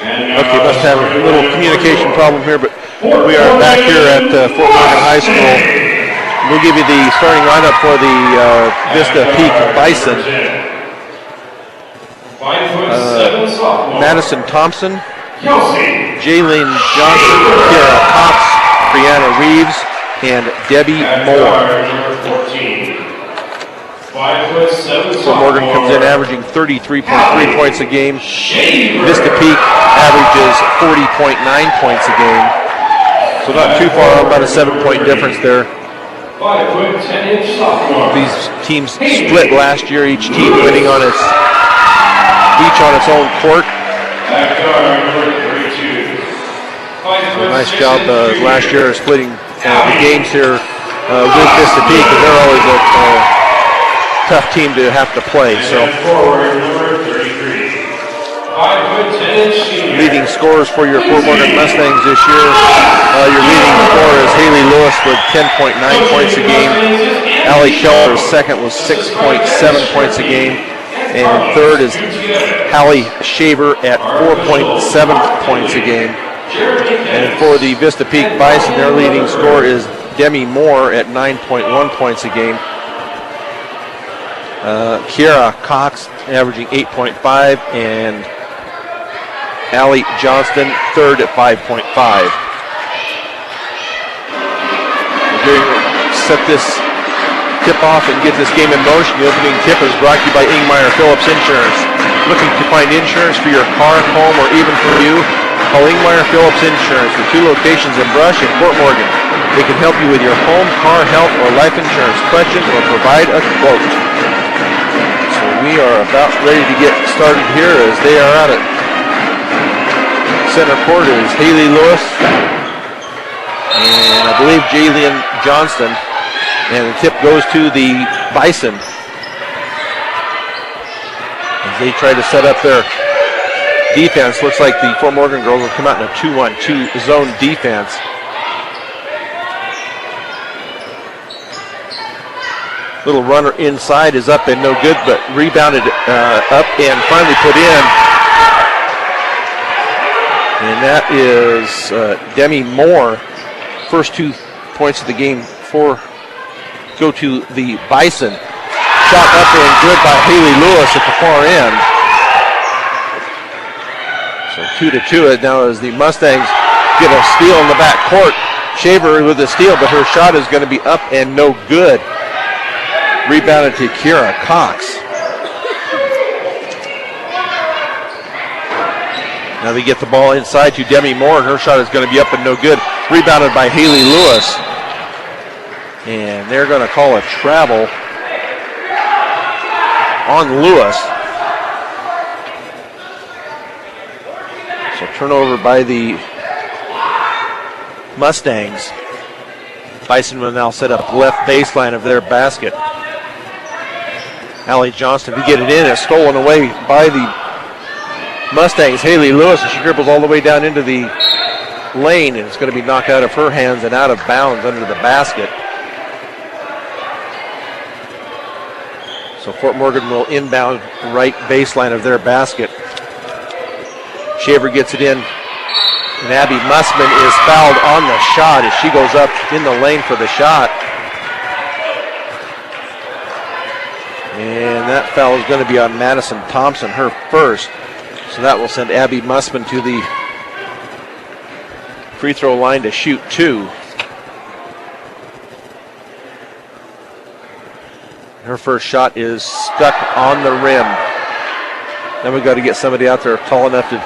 Okay, must have a little communication problem here, but we are back here at Fort Morgan High School. We'll give you the starting lineup for the Vista Peak Bison. Madison Thompson, Jaylene Johnson, Kara Cox, Brianna Reeves, and Debbie Moore. Fort Morgan comes in averaging 33.3 points a game. Vista Peak averages 40.9 points a game. So not too far off, about a 7-point difference there. These teams split last year, each team winning on its own court. Nice job last year of splitting the games here with Vista Peak, because they're always a tough team to have to play. So, leading scorers for your Fort Morgan Mustangs this year. Your leading scorer is Haley Lewis with 10.9 points a game. Allie Keller second with 6.7 points a game. And third is Hallie Shaver at 4.7 points a game. And for the Vista Peak Bison, their leading scorer is Demi Moore at 9.1 points a game. Kiara Cox averaging 8.5, and Allie Johnston third at 5.5. We're going to set this tip off and get this game in motion. The opening tip is brought to you by Ingmeyer Phillips Insurance. Looking to find insurance for your car, home, or even for you? Call Ingmeyer Phillips Insurance with 2 locations in Brush and Fort Morgan. They can help you with your home, car, health, or life insurance questions or provide a quote. We are about ready to get started here as they are at it. Center court is Haley Lewis and I believe Jalen Johnston, and the tip goes to the Bison as they try to set up their defense. Looks like the Fort Morgan girls will come out in a 2-1-2 zone defense. Little runner inside is up and no good, but rebounded up and finally put in. And that is Demi Moore. First 2 points of the game go to the Bison. Shot up and good by Haley Lewis at the far end. So 2-2 now as the Mustangs get a steal in the back court. Shaver with a steal, but her shot is going to be up and no good. Rebounded to Kiara Cox. Now they get the ball inside to Demi Moore, and her shot is going to be up and no good. Rebounded by Haley Lewis. And they're going to call a travel on Lewis. So turnover by the Mustangs. Bison will now set up left baseline of their basket. Allie Johnston, if you get it in, it's stolen away by the Mustangs. Haley Lewis, and she dribbles all the way down into the lane, and it's going to be knocked out of her hands and out of bounds under the basket. So Fort Morgan will inbound right baseline of their basket. Shaver gets it in, and Abby Mussman is fouled on the shot as she goes up in the lane for the shot. And that foul is going to be on Madison Thompson, her first. So that will send Abby Mussman to the free throw line to shoot 2. Her first shot is stuck on the rim. Then we've got to get somebody out there tall enough to,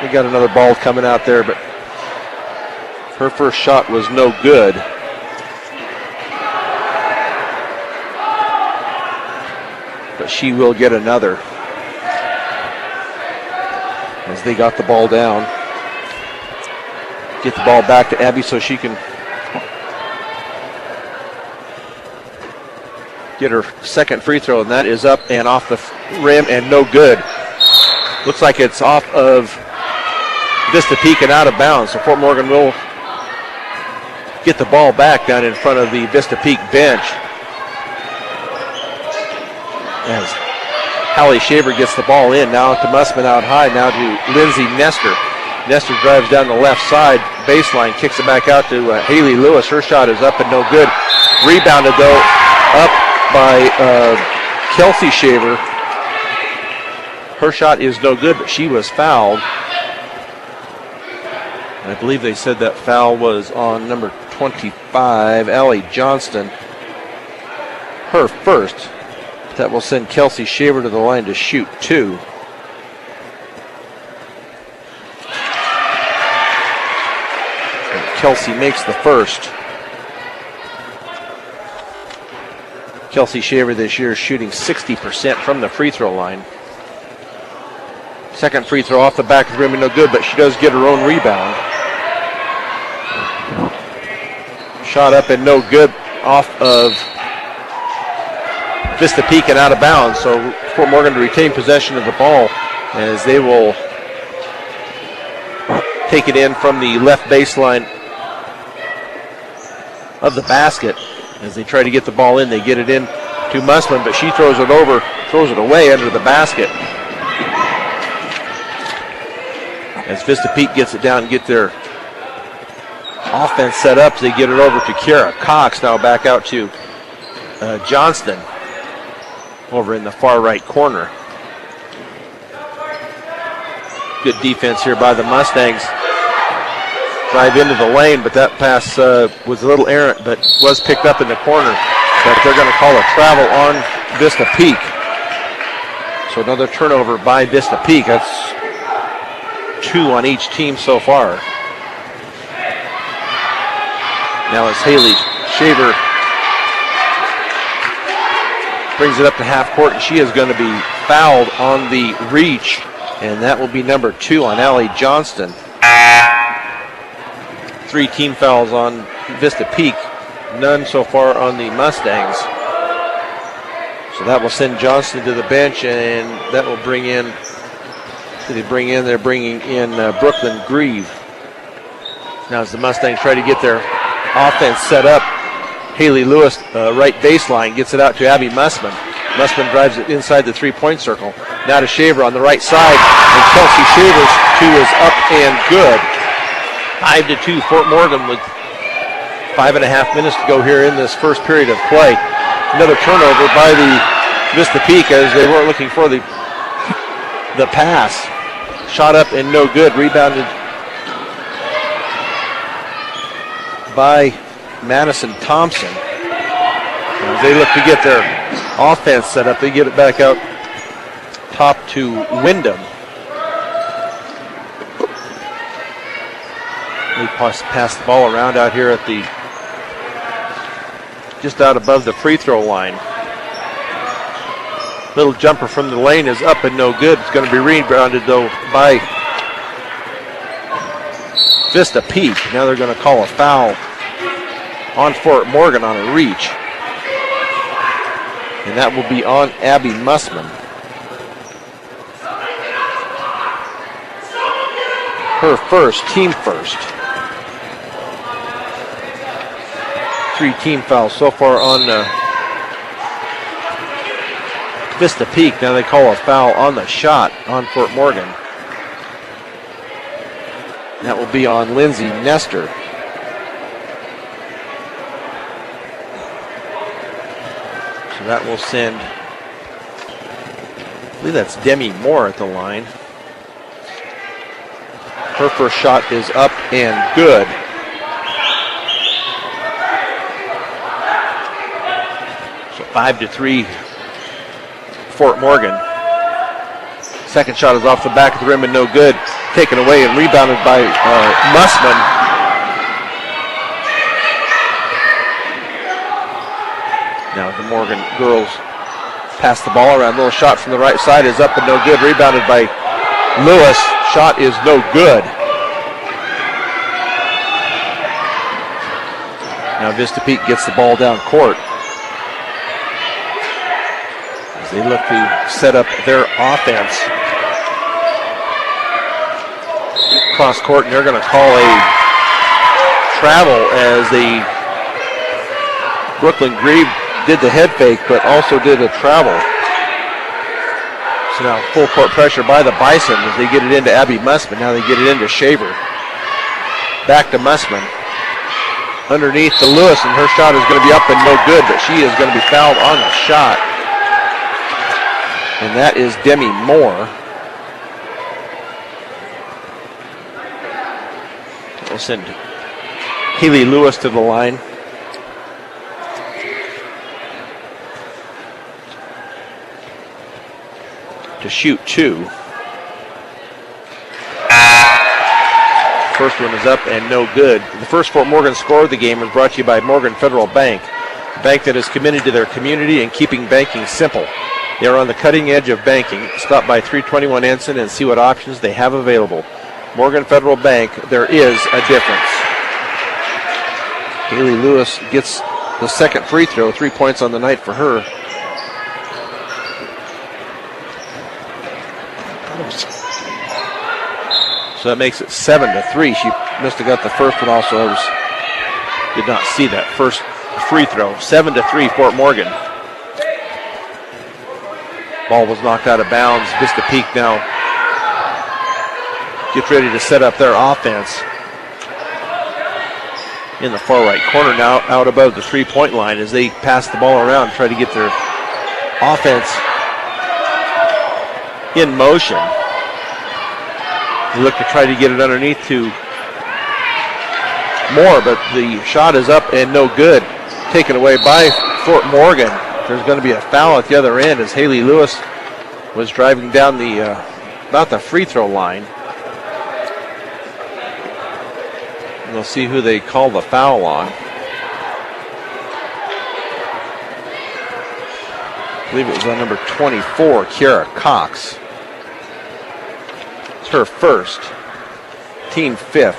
we got another ball coming out there, but her first shot was no good. But she will get another as they got the ball down. Get the ball back to Abby so she can get her second free throw, and that is up and off the rim and no good. Looks like it's off of Vista Peak and out of bounds. So Fort Morgan will get the ball back down in front of the Vista Peak bench. As Hallie Shaver gets the ball in. Now to Mussman out high. Now to Lindsay Nestor. Nestor drives down the left side. Baseline. Kicks it back out to Haley Lewis. Her shot is up and no good. Rebounded, though, up by Kelsey Shaver. Her shot is no good, but she was fouled. I believe they said that foul was on number 25, Allie Johnston. Her first. That will send Kelsey Shaver to the line to shoot 2. And Kelsey makes the first. Kelsey Shaver this year is shooting 60% from the free throw line. Second free throw off the back of the rim and no good, but she does get her own rebound. Shot up and no good off of Vista Peak and out of bounds. So Fort Morgan to retain possession of the ball as they will take it in from the left baseline of the basket. As they try to get the ball in, they get it in to Mussman, but she throws it away under the basket. As Vista Peak gets it down and get their offense set up, they get it over to Kiara Cox. Now back out to Johnston over in the far right corner. Good defense here by the Mustangs. Drive into the lane, but that pass was a little errant, but was picked up in the corner. But they're going to call a travel on Vista Peak. So another turnover by Vista Peak. That's 2 on each team so far. Now as Haley Shaver brings it up to half court, and she is going to be fouled on the reach, and that will be number 2 on Allie Johnston. 3 team fouls on Vista Peak, none so far on the Mustangs. So that will send Johnston to the bench, and that will bring in, they're bringing in Brooklyn Grieve. Now as the Mustangs try to get their offense set up, Haley Lewis, right baseline, gets it out to Abby Mussman. Mussman drives it inside the 3-point circle. Now to Shaver on the right side, and Kelsey Shaver's 2 is up and good. 5-2 Fort Morgan with 5.5 minutes to go here in this first period of play. Another turnover by the Vista Peak as they weren't looking for the pass. Shot up and no good. Rebounded by Madison Thompson. As they look to get their offense set up, they get it back out top to Wyndham. They pass the ball around out here at the, just out above the free throw line. Little jumper from the lane is up and no good. It's going to be rebounded though by Vista Peak. Now they're going to call a foul on Fort Morgan on a reach. And that will be on Abby Mussman. Her first, team first. 3 team fouls so far on Vista Peak. Now they call a foul on the shot on Fort Morgan. That will be on Lindsay Nestor. So that will send, I believe that's Demi Moore at the line. Her first shot is up and good. So 5-3 Fort Morgan. Second shot is off the back of the rim and no good. Taken away and rebounded by Mussman. Now the Morgan girls pass the ball around. Little shot from the right side is up and no good. Rebounded by Lewis. Shot is no good. Now Vista Peak gets the ball down court. As they look to set up their offense. Cross court, and they're going to call a travel as the Brooklyn Grieve did the head fake, but also did a travel. So now full court pressure by the Bison as they get it into Abby Mussman. Now they get it into Shaver. Back to Mussman. Underneath to Lewis, and her shot is going to be up and no good, but she is going to be fouled on the shot. And that is Demi Moore. We'll send Haley Lewis to the line. To shoot 2. First one is up and no good. The first Fort Morgan score of the game was brought to you by Morgan Federal Bank, a bank that is committed to their community and keeping banking simple. They are on the cutting edge of banking. Stop by 321 Ensign and see what options they have available. Morgan Federal Bank, there is a difference. Haley Lewis gets the second free throw, 3 points on the night for her. So that makes it 7-3. She must have got the first one also. Did not see that first free throw. 7-3 Fort Morgan. Ball was knocked out of bounds. Vista Peak now gets ready to set up their offense. In the far right corner now, out above the three-point line as they pass the ball around and try to get their offense in motion. They look to try to get it underneath to Moore, but the shot is up and no good. Taken away by Fort Morgan. There's going to be a foul at the other end as Haley Lewis was driving down the about the free throw line. And we'll see who they call the foul on. I believe it was on number 24, Kiara Cox. It's her first, team 5th.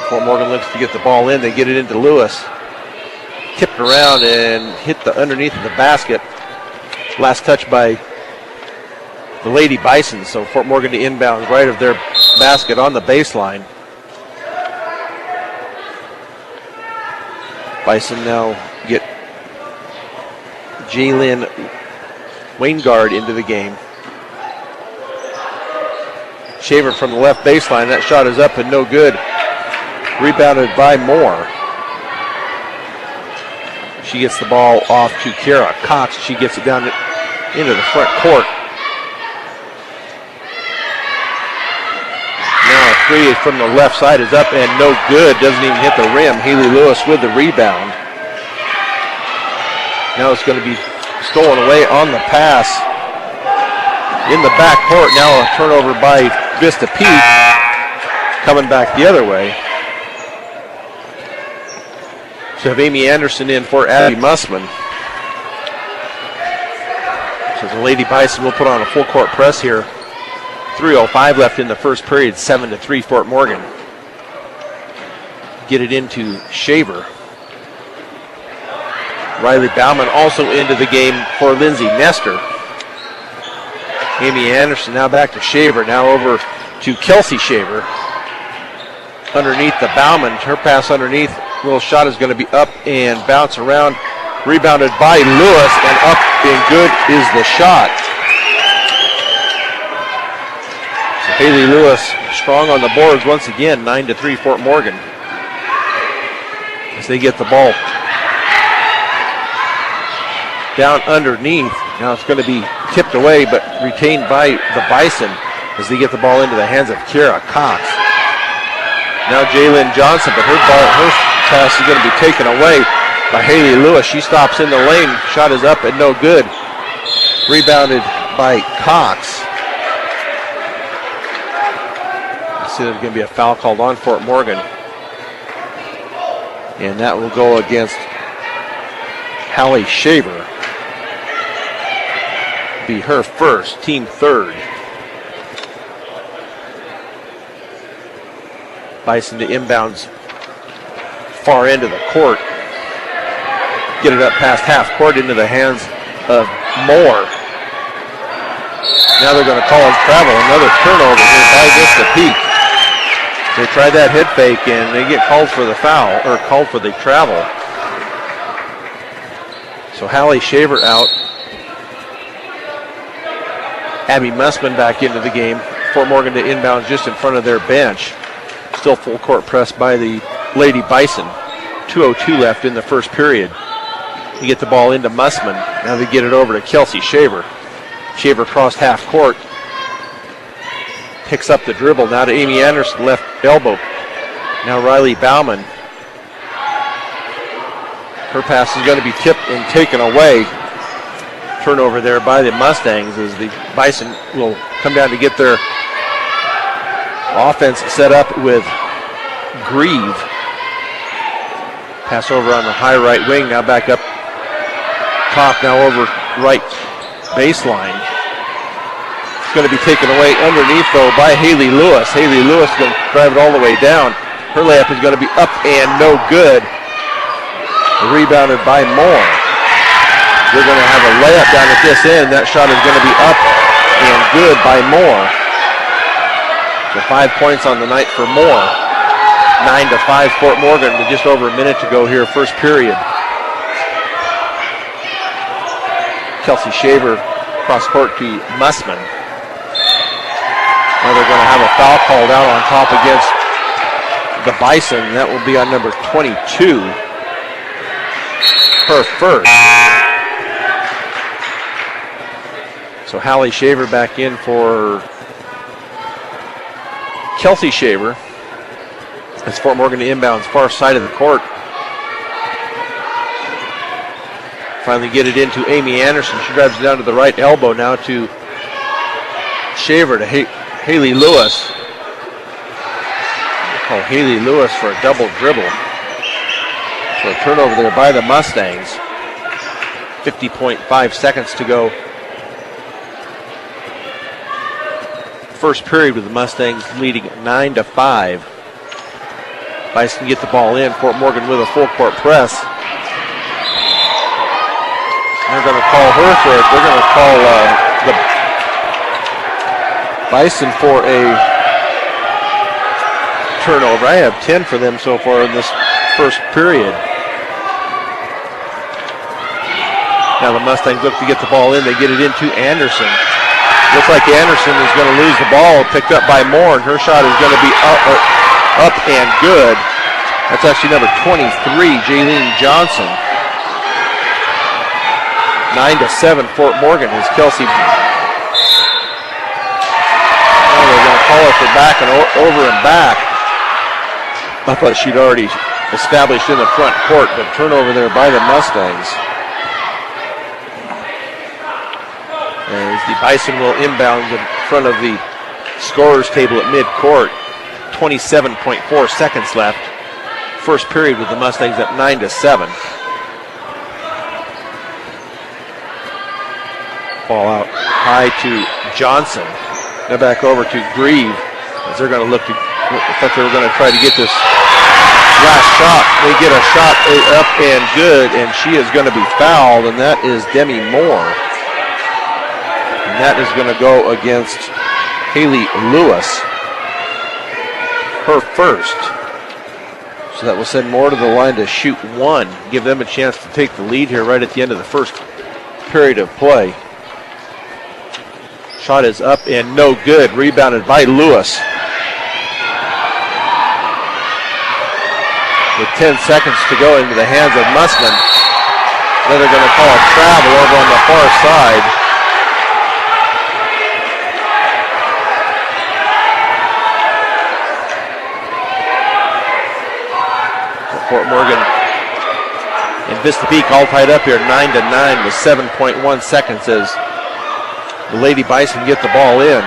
Fort Morgan looks to get the ball in. They get it into Lewis. Tipped around and hit the underneath of the basket. Last touch by the Lady Bison. So Fort Morgan to inbound right of their basket on the baseline. Bison now get Jalen Waingard into the game. Shaver from the left baseline. That shot is up and no good. Rebounded by Moore. She gets the ball off to Kiara Cox. She gets it down into the front court. Now a three from the left side is up and no good. Doesn't even hit the rim. Haley Lewis with the rebound. Now it's going to be stolen away on the pass. In the back court, now a turnover by Vista Peak. Coming back the other way. So have Amy Anderson in for Abby Mussman. So the Lady Bison will put on a full court press here. 3:05 left in the first period, 7-3 Fort Morgan. Get it into Shaver. Riley Bauman also into the game for Lindsay Nestor. Amy Anderson now back to Shaver, now over to Kelsey Shaver. Underneath the Bauman, her pass underneath. Little shot is going to be up and bounce around. Rebounded by Lewis, and up and good is the shot. So Haley Lewis strong on the boards once again, 9-3 Fort Morgan. As they get the ball down underneath. Now it's going to be tipped away, but retained by the Bison as they get the ball into the hands of Kiara Cox. Now Jalen Johnson, but her pass is going to be taken away by Haley Lewis. She stops in the lane. Shot is up and no good. Rebounded by Cox. I see there's going to be a foul called on Fort Morgan. And that will go against Hallie Shaver. Be her first, team 3rd. Bison to inbounds far end of the court. Get it up past half court into the hands of Moore. Now they're going to call it travel. Another turnover here by Vista Peak. They tried that head fake and they get called for the foul, or called for the travel. So Hallie Shaver out. Abby Mussman back into the game. Fort Morgan to inbounds just in front of their bench. Still full court press by the Lady Bison. 2:02 left in the first period. You get the ball into Mussman. Now they get it over to Kelsey Shaver. Shaver crossed half court. Picks up the dribble. Now to Amy Anderson, left elbow. Now Riley Bauman. Her pass is going to be tipped and taken away. Turnover there by the Mustangs as the Bison will come down to get their offense set up with Grieve. Pass over on the high right wing. Now back up top. Now over right baseline. It's going to be taken away underneath, though, by Haley Lewis. Haley Lewis is going to drive it all the way down. Her layup is going to be up and no good. Rebounded by Moore. They're going to have a layup down at this end. That shot is going to be up and good by Moore. So 5 points on the night for Moore. 9-5 Fort Morgan with just over a minute to go here, first period. Kelsey Shaver cross court to Mussman. Now they're going to have a foul called out on top against the Bison. That will be on number 22. Her first. So Hallie Shaver back in for Kelsey Shaver. As Fort Morgan to inbounds far side of the court. Finally get it into Amy Anderson. She drives it down to the right elbow now to Shaver to Haley Lewis. Call Haley Lewis for a double dribble. So a turnover there by the Mustangs. 50.5 seconds to go. First period with the Mustangs leading 9-5. Bison get the ball in. Fort Morgan with a full court press. They're going to call her for it. They're going to call the Bison for a turnover. I have 10 for them so far in this first period. Now the Mustangs look to get the ball in. They get it into Anderson. Looks like Anderson is going to lose the ball. Picked up by Moore, and her shot is going to be up and good. That's actually number 23, Jaylene Johnson. 9-7 Fort Morgan as Kelsey. Oh, they're going to call it for back and over and back. I thought she'd already established in the front court, but turnover there by the Mustangs. As the Bison will inbound in front of the scorer's table at midcourt. 27.4 seconds left. First period with the Mustangs up 9-7. Ball out high to Johnson. Now back over to Grieve as they're going to look to. I thought they were going to try to get this last shot. They get a shot up and good, and she is going to be fouled, and that is Demi Moore. And that is going to go against Haley Lewis. Her first. So that will send Moore to the line to shoot one. Give them a chance to take the lead here right at the end of the first period of play. Shot is up and no good. Rebounded by Lewis. With 10 seconds to go into the hands of Mussman. Then they're going to call a travel over on the far side. Fort Morgan and Vista Peak all tied up here 9-9 with 7.1 seconds as the Lady Bison get the ball in. In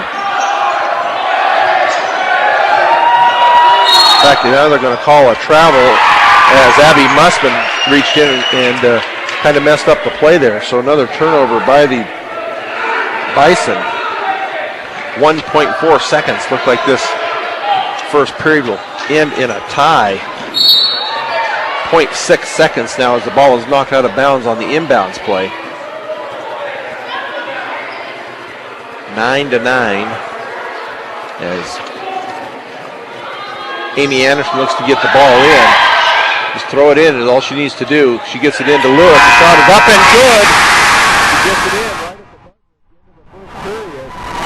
fact, now they're going to call a travel as Abby Mussman reached in and kind of messed up the play there. So another turnover by the Bison. 1.4 seconds. Look like this first period will end in a tie. 0.6 seconds now as the ball is knocked out of bounds on the inbounds play. 9-9 as Amy Anderson looks to get the ball in. Just throw it in is all she needs to do. She gets it into Lewis. The shot is up and good. She gets it in right at the end of the first period.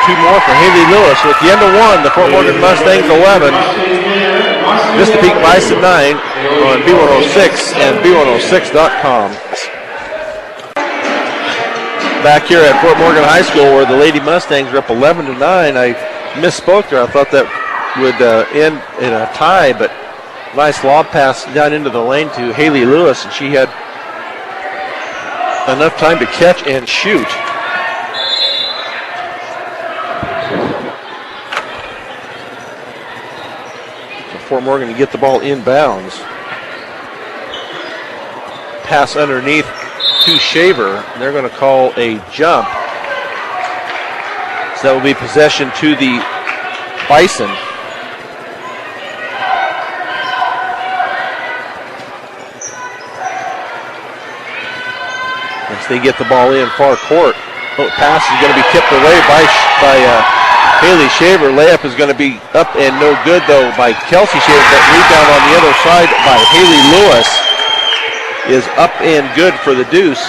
2 more for Haley Lewis. So at the end of 1, the Fort Morgan Mustangs 11, Vista Peak Bison 9 on B106 and B106.com. Back here at Fort Morgan High School, where the Lady Mustangs are up 11-9. I misspoke there. I thought that would end in a tie, but nice lob pass down into the lane to Haley Lewis, and she had enough time to catch and shoot. So Fort Morgan to get the ball inbounds. Pass underneath to Shaver, and they're going to call a jump. So that will be possession to the Bison. Once they get the ball in far court, pass is going to be tipped away by Haley Shaver. Layup is going to be up and no good though by Kelsey Shaver. That rebound on the other side by Haley Lewis is up and good for the Deuce.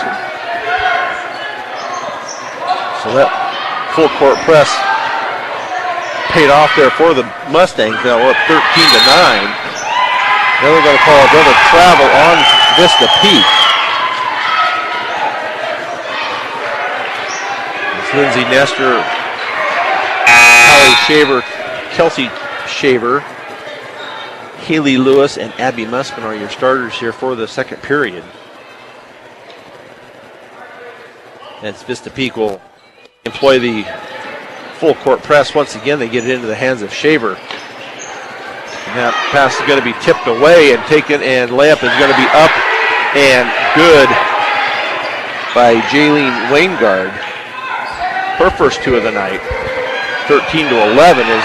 So that full court press paid off there for the Mustangs. Now we're up 13-9. Then we're going to call another travel on Vista Peak. It's Lindsay Nestor, Holly Shaver, Kelsey Shaver, Haley Lewis, and Abby Musman are your starters here for the second period. As Vista Peak will employ the full court press once again. They get it into the hands of Shaver. And that pass is going to be tipped away and taken, and layup is going to be up and good by Jaylene Waingard. Her first 2 of the night. 13-11 as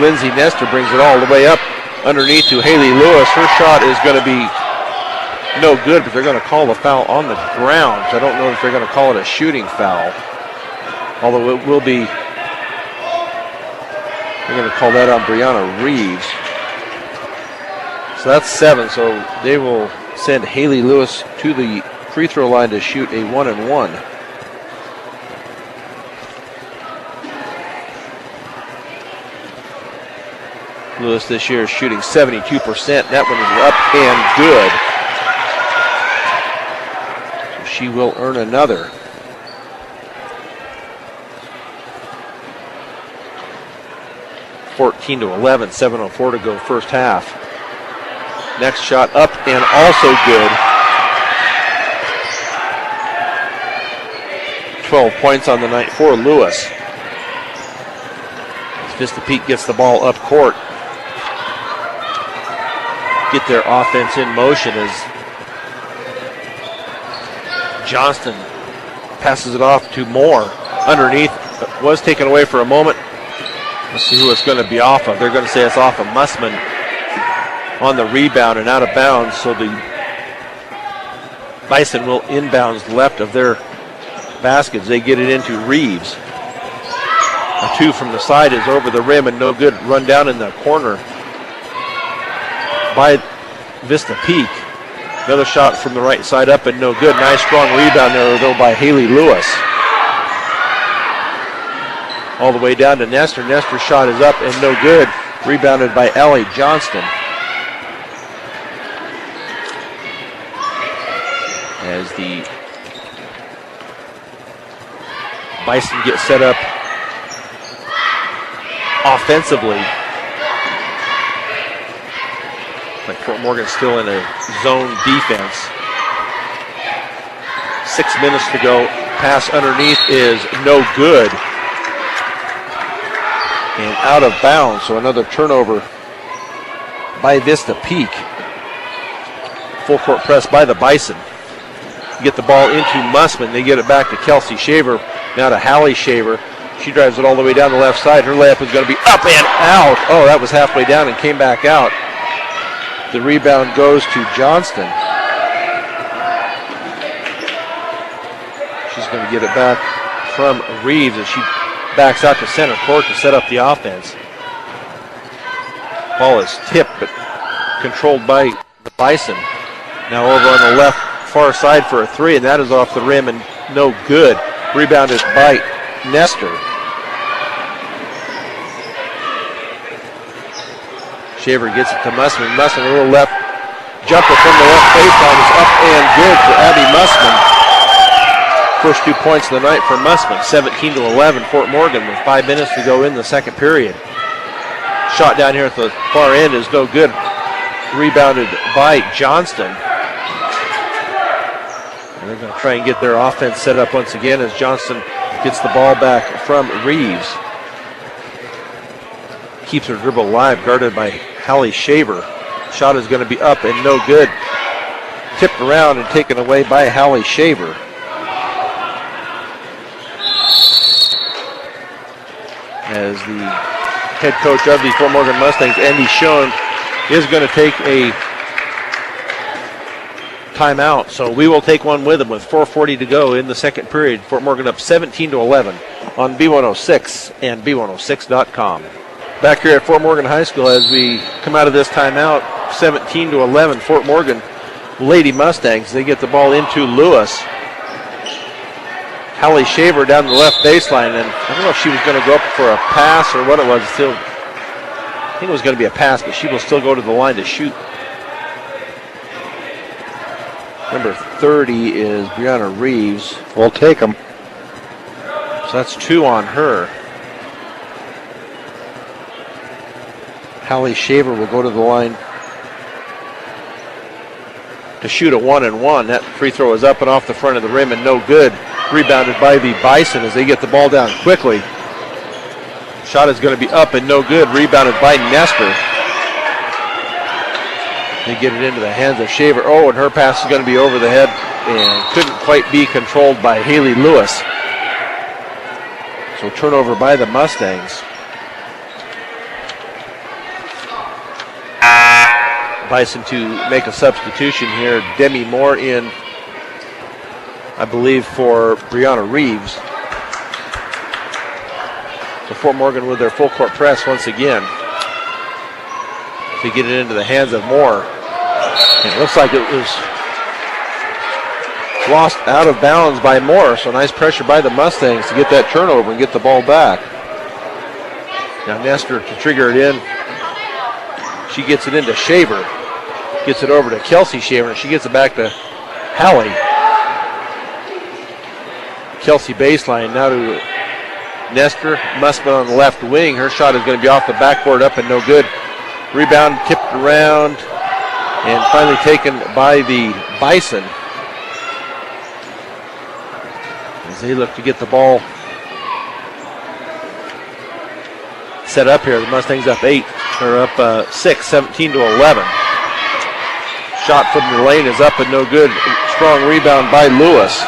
Lindsay Nestor brings it all the way up underneath to Haley Lewis. Her shot is going to be no good, but they're going to call the foul on the ground. So I don't know if they're going to call it a shooting foul. Although it will be, they're going to call that on Brianna Reeves. So that's 7. So they will send Haley Lewis to the free throw line to shoot a 1-and-1. Lewis this year is shooting 72%. That one is up and good. So she will earn another. (14-11), 7:04 to go first half. Next shot up and also good. 12 points on the night for Lewis. Vista Peak gets the ball up court. Get their offense in motion as Johnston passes it off to Moore. Underneath, was taken away for a moment. Let's see who it's going to be off of. They're going to say it's off of Musman on the rebound and out of bounds. So the Bison will inbounds left of their baskets. They get it into Reeves. A 2 from the side is over the rim and no good. Run down in the corner by Vista Peak. Another shot from the right side up and no good. Nice strong rebound there though by Haley Lewis. All the way down to Nestor. Nestor's shot is up and no good. Rebounded by Allie Johnston. As the Bison get set up offensively. Like Fort Morgan still in a zone defense. 6 minutes to go. Pass underneath is no good. And out of bounds, so another turnover by Vista Peak. Full court press by the Bison. Get the ball into Musman. They get it back to Kelsey Shaver. Now to Hallie Shaver. She drives it all the way down the left side. Her layup is going to be up and out. Oh, that was halfway down and came back out. The rebound goes to Johnston. She's going to get it back from Reeves as she backs out to center court to set up the offense. Ball is tipped but controlled by the Bison. Now over on the left far side for a 3, and that is off the rim and no good. Rebounded by Nestor. Shaver gets it to Mussman. Mussman, a little left jumper from the left baseline is up and good for Abby Mussman. First 2 points of the night for Mussman, 17-11. Fort Morgan with 5 minutes to go in the second period. Shot down here at the far end is no good. Rebounded by Johnston. And they're going to try and get their offense set up once again as Johnston gets the ball back from Reeves. Keeps her dribble alive, guarded by Hallie Shaver. Shot is going to be up and no good. Tipped around and taken away by Hallie Shaver. As the head coach of the Fort Morgan Mustangs, Andy Schoen, is going to take a timeout. So we will take one with him with 4:40 to go in the second period. Fort Morgan up 17-11 on B106 and B106.com. Back here at Fort Morgan High School as we come out of this timeout, 17-11, Fort Morgan Lady Mustangs. They get the ball into Lewis. Hallie Shaver down the left baseline, and I don't know if she was going to go up for a pass or what it was. I think it was going to be a pass, but she will still go to the line to shoot. Number 30 is Brianna Reeves. We'll take them. So that's 2 on her. Hallie Shaver will go to the line to shoot a 1-and-1. That free throw is up and off the front of the rim and no good. Rebounded by the Bison as they get the ball down quickly. Shot is going to be up and no good. Rebounded by Nestor. They get it into the hands of Shaver. Oh, and her pass is going to be over the head and couldn't quite be controlled by Haley Lewis. So turnover by the Mustangs. Bison to make a substitution here. Demi Moore in, I believe, for Brianna Reeves. So Fort Morgan with their full court press once again to get it into the hands of Moore. And it looks like it was lost out of bounds by Moore. So nice pressure by the Mustangs to get that turnover and get the ball back. Now Nestor to trigger it in. She gets it into Shaver. Gets it over to Kelsey Shaver, and she gets it back to Hallie. Kelsey baseline now to Nestor. Mussman on the left wing. Her shot is going to be off the backboard, up and no good. Rebound tipped around and finally taken by the Bison. As they look to get the ball set up here. The Mustangs up 6, 17-11. Shot from the lane is up and no good. Strong rebound by Lewis.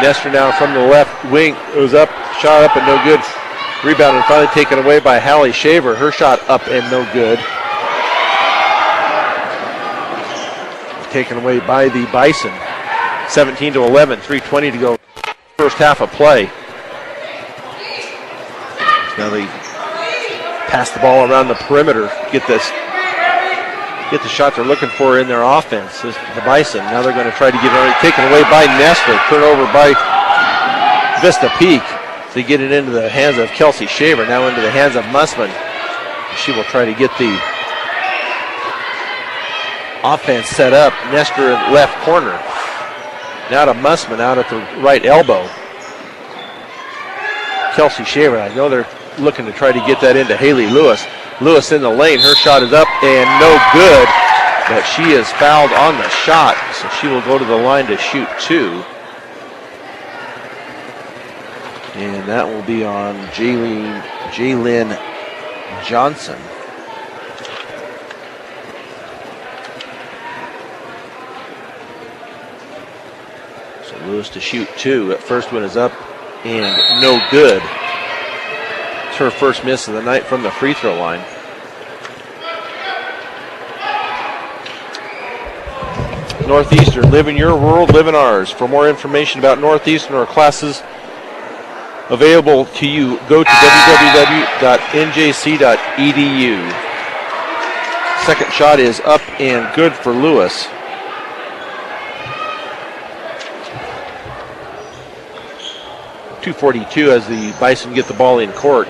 Nestor now from the left wing. It was up, shot up and no good. Rebound and finally taken away by Hallie Shaver. Her shot up and no good. Taken away by the Bison. 17-11, 3:20 to go. First half of play. Now they pass the ball around the perimeter. Get the shot they're looking for in their offense. This is the Bison. Now they're going to try to get it taken away by Nestor. Turnover by Vista Peak. They get it into the hands of Kelsey Shaver. Now into the hands of Mussman. She will try to get the offense set up. Nestor in left corner. Now to Mussman out at the right elbow. Kelsey Shaver. I know they're looking to try to get that into Haley Lewis. Lewis in the lane. Her shot is up and no good. But she is fouled on the shot. So she will go to the line to shoot 2. And that will be on Jaylyn Johnson. So Lewis to shoot 2. That first one is up and no good. It's her first miss of the night from the free throw line. Northeastern, live in your world, live in ours. For more information about Northeastern or classes available to you, go to www.njc.edu. Second shot is up and good for Lewis. .242 as the Bison get the ball in court.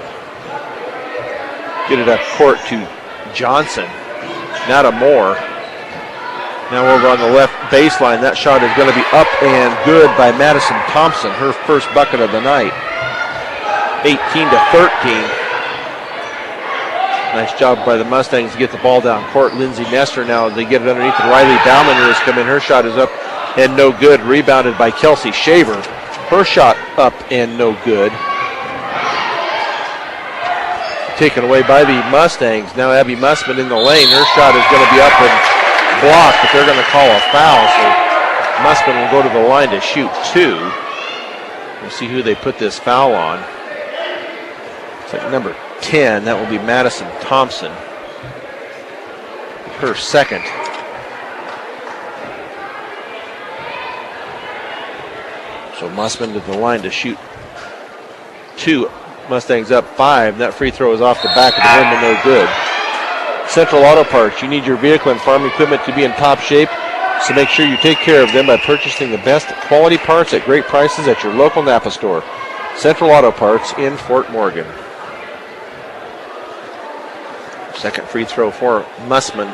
Get it up court to Johnson. Now to Moore. Now over on the left baseline. That shot is going to be up and good by Madison Thompson. Her first bucket of the night. 18-13. Nice job by the Mustangs to get the ball down court. Lindsay Nestor now, they get it underneath. Riley Bauman has come in. Her shot is up and no good. Rebounded by Kelsey Shaver. Her shot up and no good. Taken away by the Mustangs. Now Abby Mussman in the lane. Her shot is going to be up and blocked, but they're going to call a foul. So Mussman will go to the line to shoot 2. We'll see who they put this foul on. It's like number 10. That will be Madison Thompson. Her second. So Mussman to the line to shoot 2. Mustangs up 5. That free throw is off the back of the rim and no good. Central Auto Parts. You need your vehicle and farm equipment to be in top shape, so make sure you take care of them by purchasing the best quality parts at great prices at your local Napa store. Central Auto Parts in Fort Morgan. Second free throw for Mussman.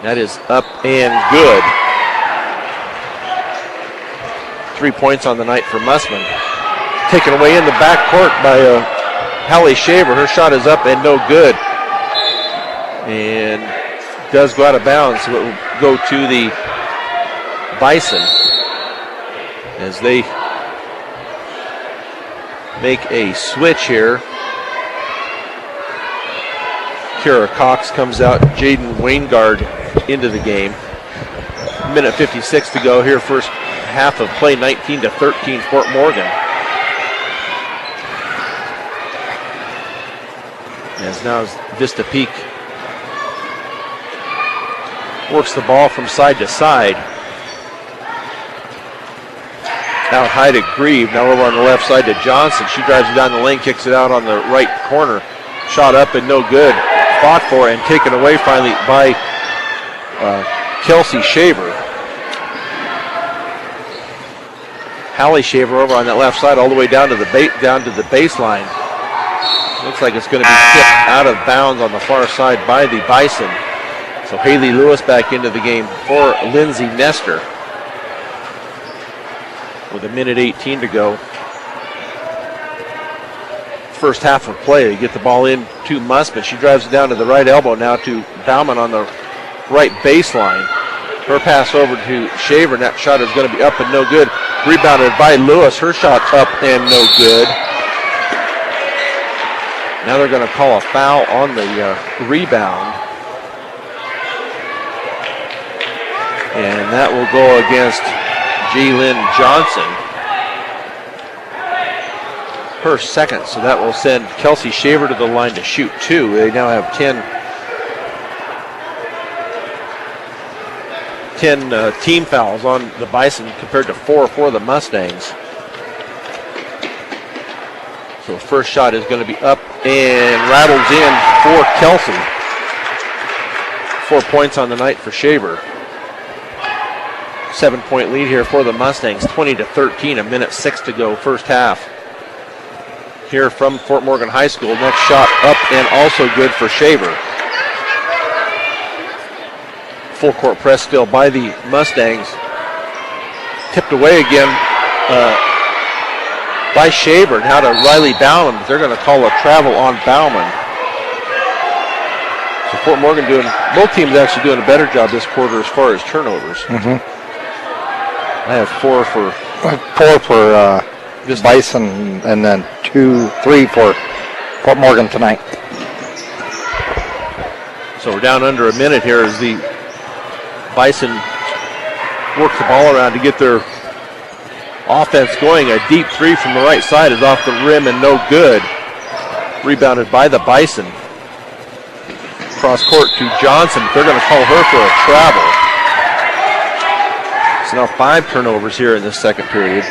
That is up and good. 3 points on the night for Mussman. Taken away in the backcourt by Hallie Shaver. Her shot is up and no good. And does go out of bounds, so it will go to the Bison as they make a switch here. Kara Cox comes out, Jaden Waingard into the game. Minute 56 to go here, first half of play, 19-13 Fort Morgan. As now Vista Peak works the ball from side to side. Out high to Grieve, now over on the left side to Johnson. She drives it down the lane, kicks it out on the right corner. Shot up and no good. Fought for and taken away finally by Kelsey Shaver. Hallie Shaver over on that left side all the way down to the baseline. Looks like it's going to be tipped out of bounds on the far side by the Bison. So Haley Lewis back into the game for Lindsay Nestor. With a minute 18 to go. First half of play, they get the ball in to Mussman. She drives it down to the right elbow now to Bauman on the right baseline. Her pass over to Shaver, and that shot is going to be up and no good. Rebounded by Lewis. Her shot up and no good. Now they're going to call a foul on the rebound. And that will go against Jaylyn Johnson. Her second, so that will send Kelsey Shaver to the line to shoot 2. They now have 10 team fouls on the Bison compared to 4 for the Mustangs. So first shot is going to be up and rattles in for Kelsey. 4 points on the night for Shaver. 7-point lead here for the Mustangs, 20-13, a minute 6 to go, first half. Here from Fort Morgan High School. Next shot up and also good for Shaver. Full court press still by the Mustangs. Tipped away again by Shaver. Now to Riley Bauman. They're going to call a travel on Bauman. So Fort Morgan both teams actually doing a better job this quarter as far as turnovers. Mm-hmm. I have 4 for Bison, and then 3 for Fort Morgan tonight. So we're down under a minute here as the Bison work the ball around to get their offense going. A deep 3 from the right side is off the rim and no good. Rebounded by the Bison. Cross court to Johnson. They're going to call her for a travel. So now 5 turnovers here in this second period.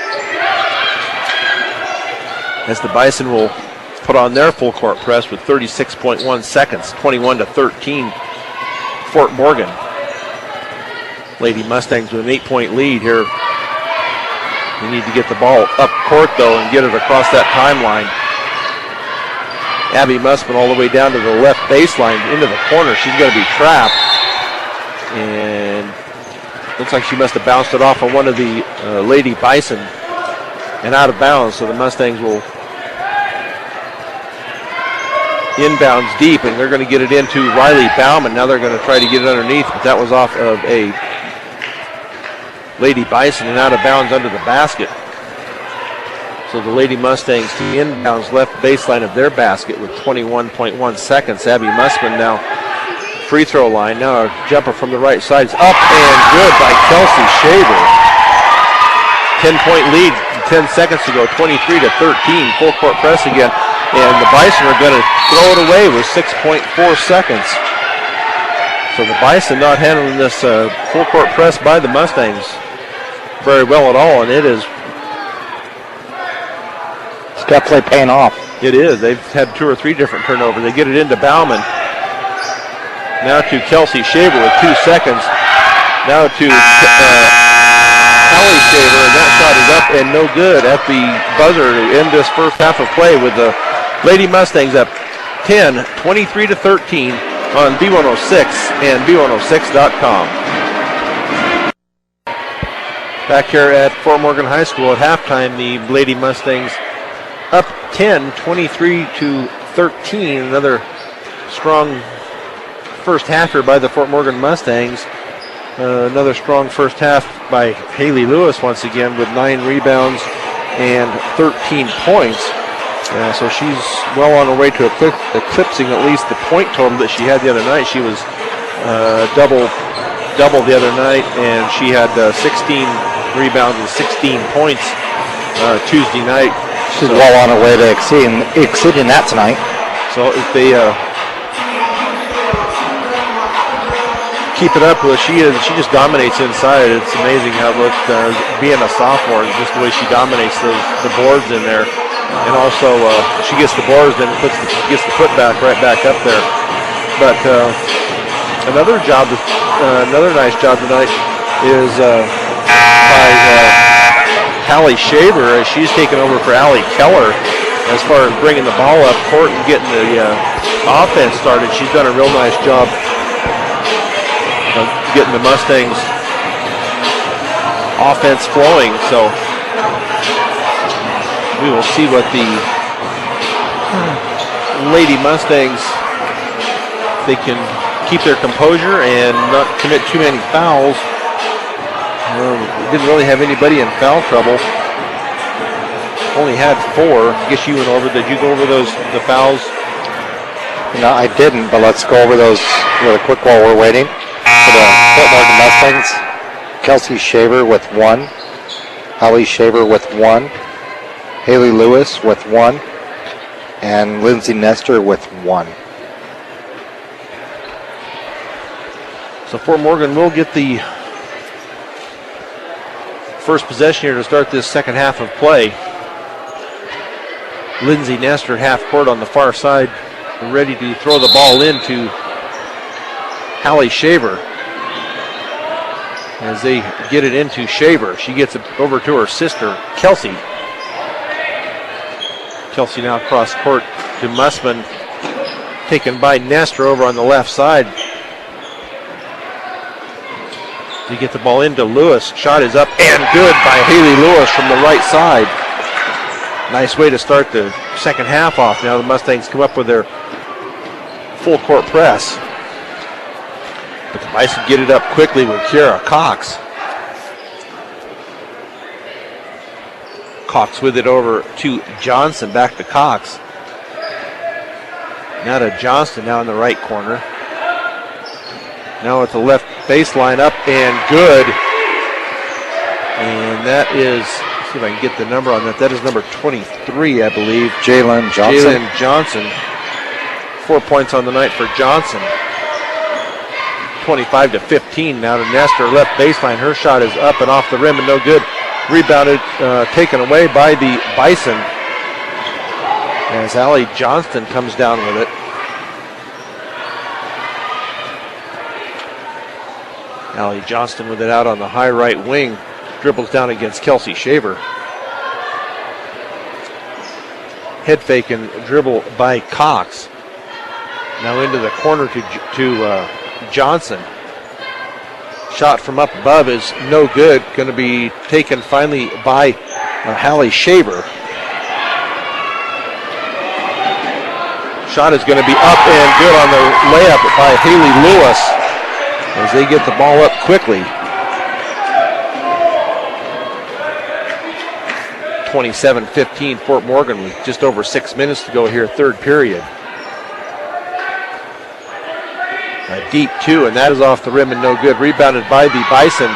As the Bison will put on their full court press with 36.1 seconds, 21-13, Fort Morgan. Lady Mustangs with an 8-point lead here. They need to get the ball up court though and get it across that timeline. Abby Musman all the way down to the left baseline into the corner. She's going to be trapped. And looks like she must have bounced it off of one of the Lady Bison and out of bounds. So the Mustangs will inbounds deep, and they're going to get it into Riley Bauman. Now they're going to try to get it underneath, but that was off of a Lady Bison and out of bounds under the basket. So the Lady Mustangs to the inbounds left baseline of their basket with 21.1 seconds. Abby Musman now free throw line. Now a jumper from the right side is up and good by Kelsey Shaver. 10-point lead, 10 seconds to go, 23-13. Full court press again. And the Bison are going to throw it away with 6.4 seconds. So the Bison not handling this full court press by the Mustangs very well at all, and it is. It's definitely paying off. It is. They've had 2 or 3 different turnovers. They get it into Bauman. Now to Kelsey Shaver with 2 seconds. Now to Hallie Shaver, and that shot is up and no good at the buzzer to end this first half of play with the Lady Mustangs up 10, 23-13 on B106 and B106.com. Back here at Fort Morgan High School at halftime, the Lady Mustangs up 10, 23-13. Another strong first half here by the Fort Morgan Mustangs. Another strong first half by Haley Lewis once again with 9 rebounds and 13 points. So she's well on her way to eclipsing at least the point total that she had the other night. She was double the other night, and she had 16 rebounds and 16 points Tuesday night. She's well on her way to exceeding that tonight. So if they keep it up, she just dominates inside. It's amazing how being a sophomore, just the way she dominates the boards in there. And also, she gets the boards, then gets the putback right back up there. But another nice job tonight is by Hallie Shaver, as she's taken over for Allie Keller as far as bringing the ball up court and getting the offense started. She's done a real nice job of getting the Mustangs offense flowing. So we will see what the Lady Mustangs, they can keep their composure and not commit too many fouls. Didn't really have anybody in foul trouble. Only had 4. I guess you went over. Did you go over the fouls? No, I didn't, but let's go over those really quick while we're waiting. For the Fort Morgan Mustangs, Kelsey Shaver with 1. Hallie Shaver with 1. Haley Lewis with 1, and Lindsay Nestor with 1. So Fort Morgan will get the first possession here to start this second half of play. Lindsay Nestor at half court on the far side, ready to throw the ball into Hallie Shaver. As they get it into Shaver, she gets it over to her sister, Kelsey. Kelsey now cross court to Musman, taken by Nestor over on the left side. They get the ball into Lewis. Shot is up and good by Haley Lewis from the right side. Nice way to start the second half off. Now the Mustangs come up with their full court press. But the Bison get it up quickly with Kiara Cox. Cox with it over to Johnson, back to Cox. Now to Johnston, now in the right corner. Now at the left baseline, up and good. And that is, let's see if I can get the number on that. That is number 23, I believe. Jalen Johnson. Jalen Johnson. 4 points on the night for Johnson. 25-15 now to Nestor, left baseline. Her shot is up and off the rim and no good. Rebounded, taken away by the Bison as Allie Johnston comes down with it. Allie Johnston with it out on the high right wing. Dribbles down against Kelsey Shaver. head fake and dribble by Cox. Now into the corner to Johnson. Shot from up above is no good. Going to be taken finally by Hallie Shaver. Shot is going to be up and good on the layup by Haley Lewis as they get the ball up quickly. 27-15 Fort Morgan with just over 6 minutes to go here, third period. A deep two, and that is off the rim and no good. Rebounded by the Bison.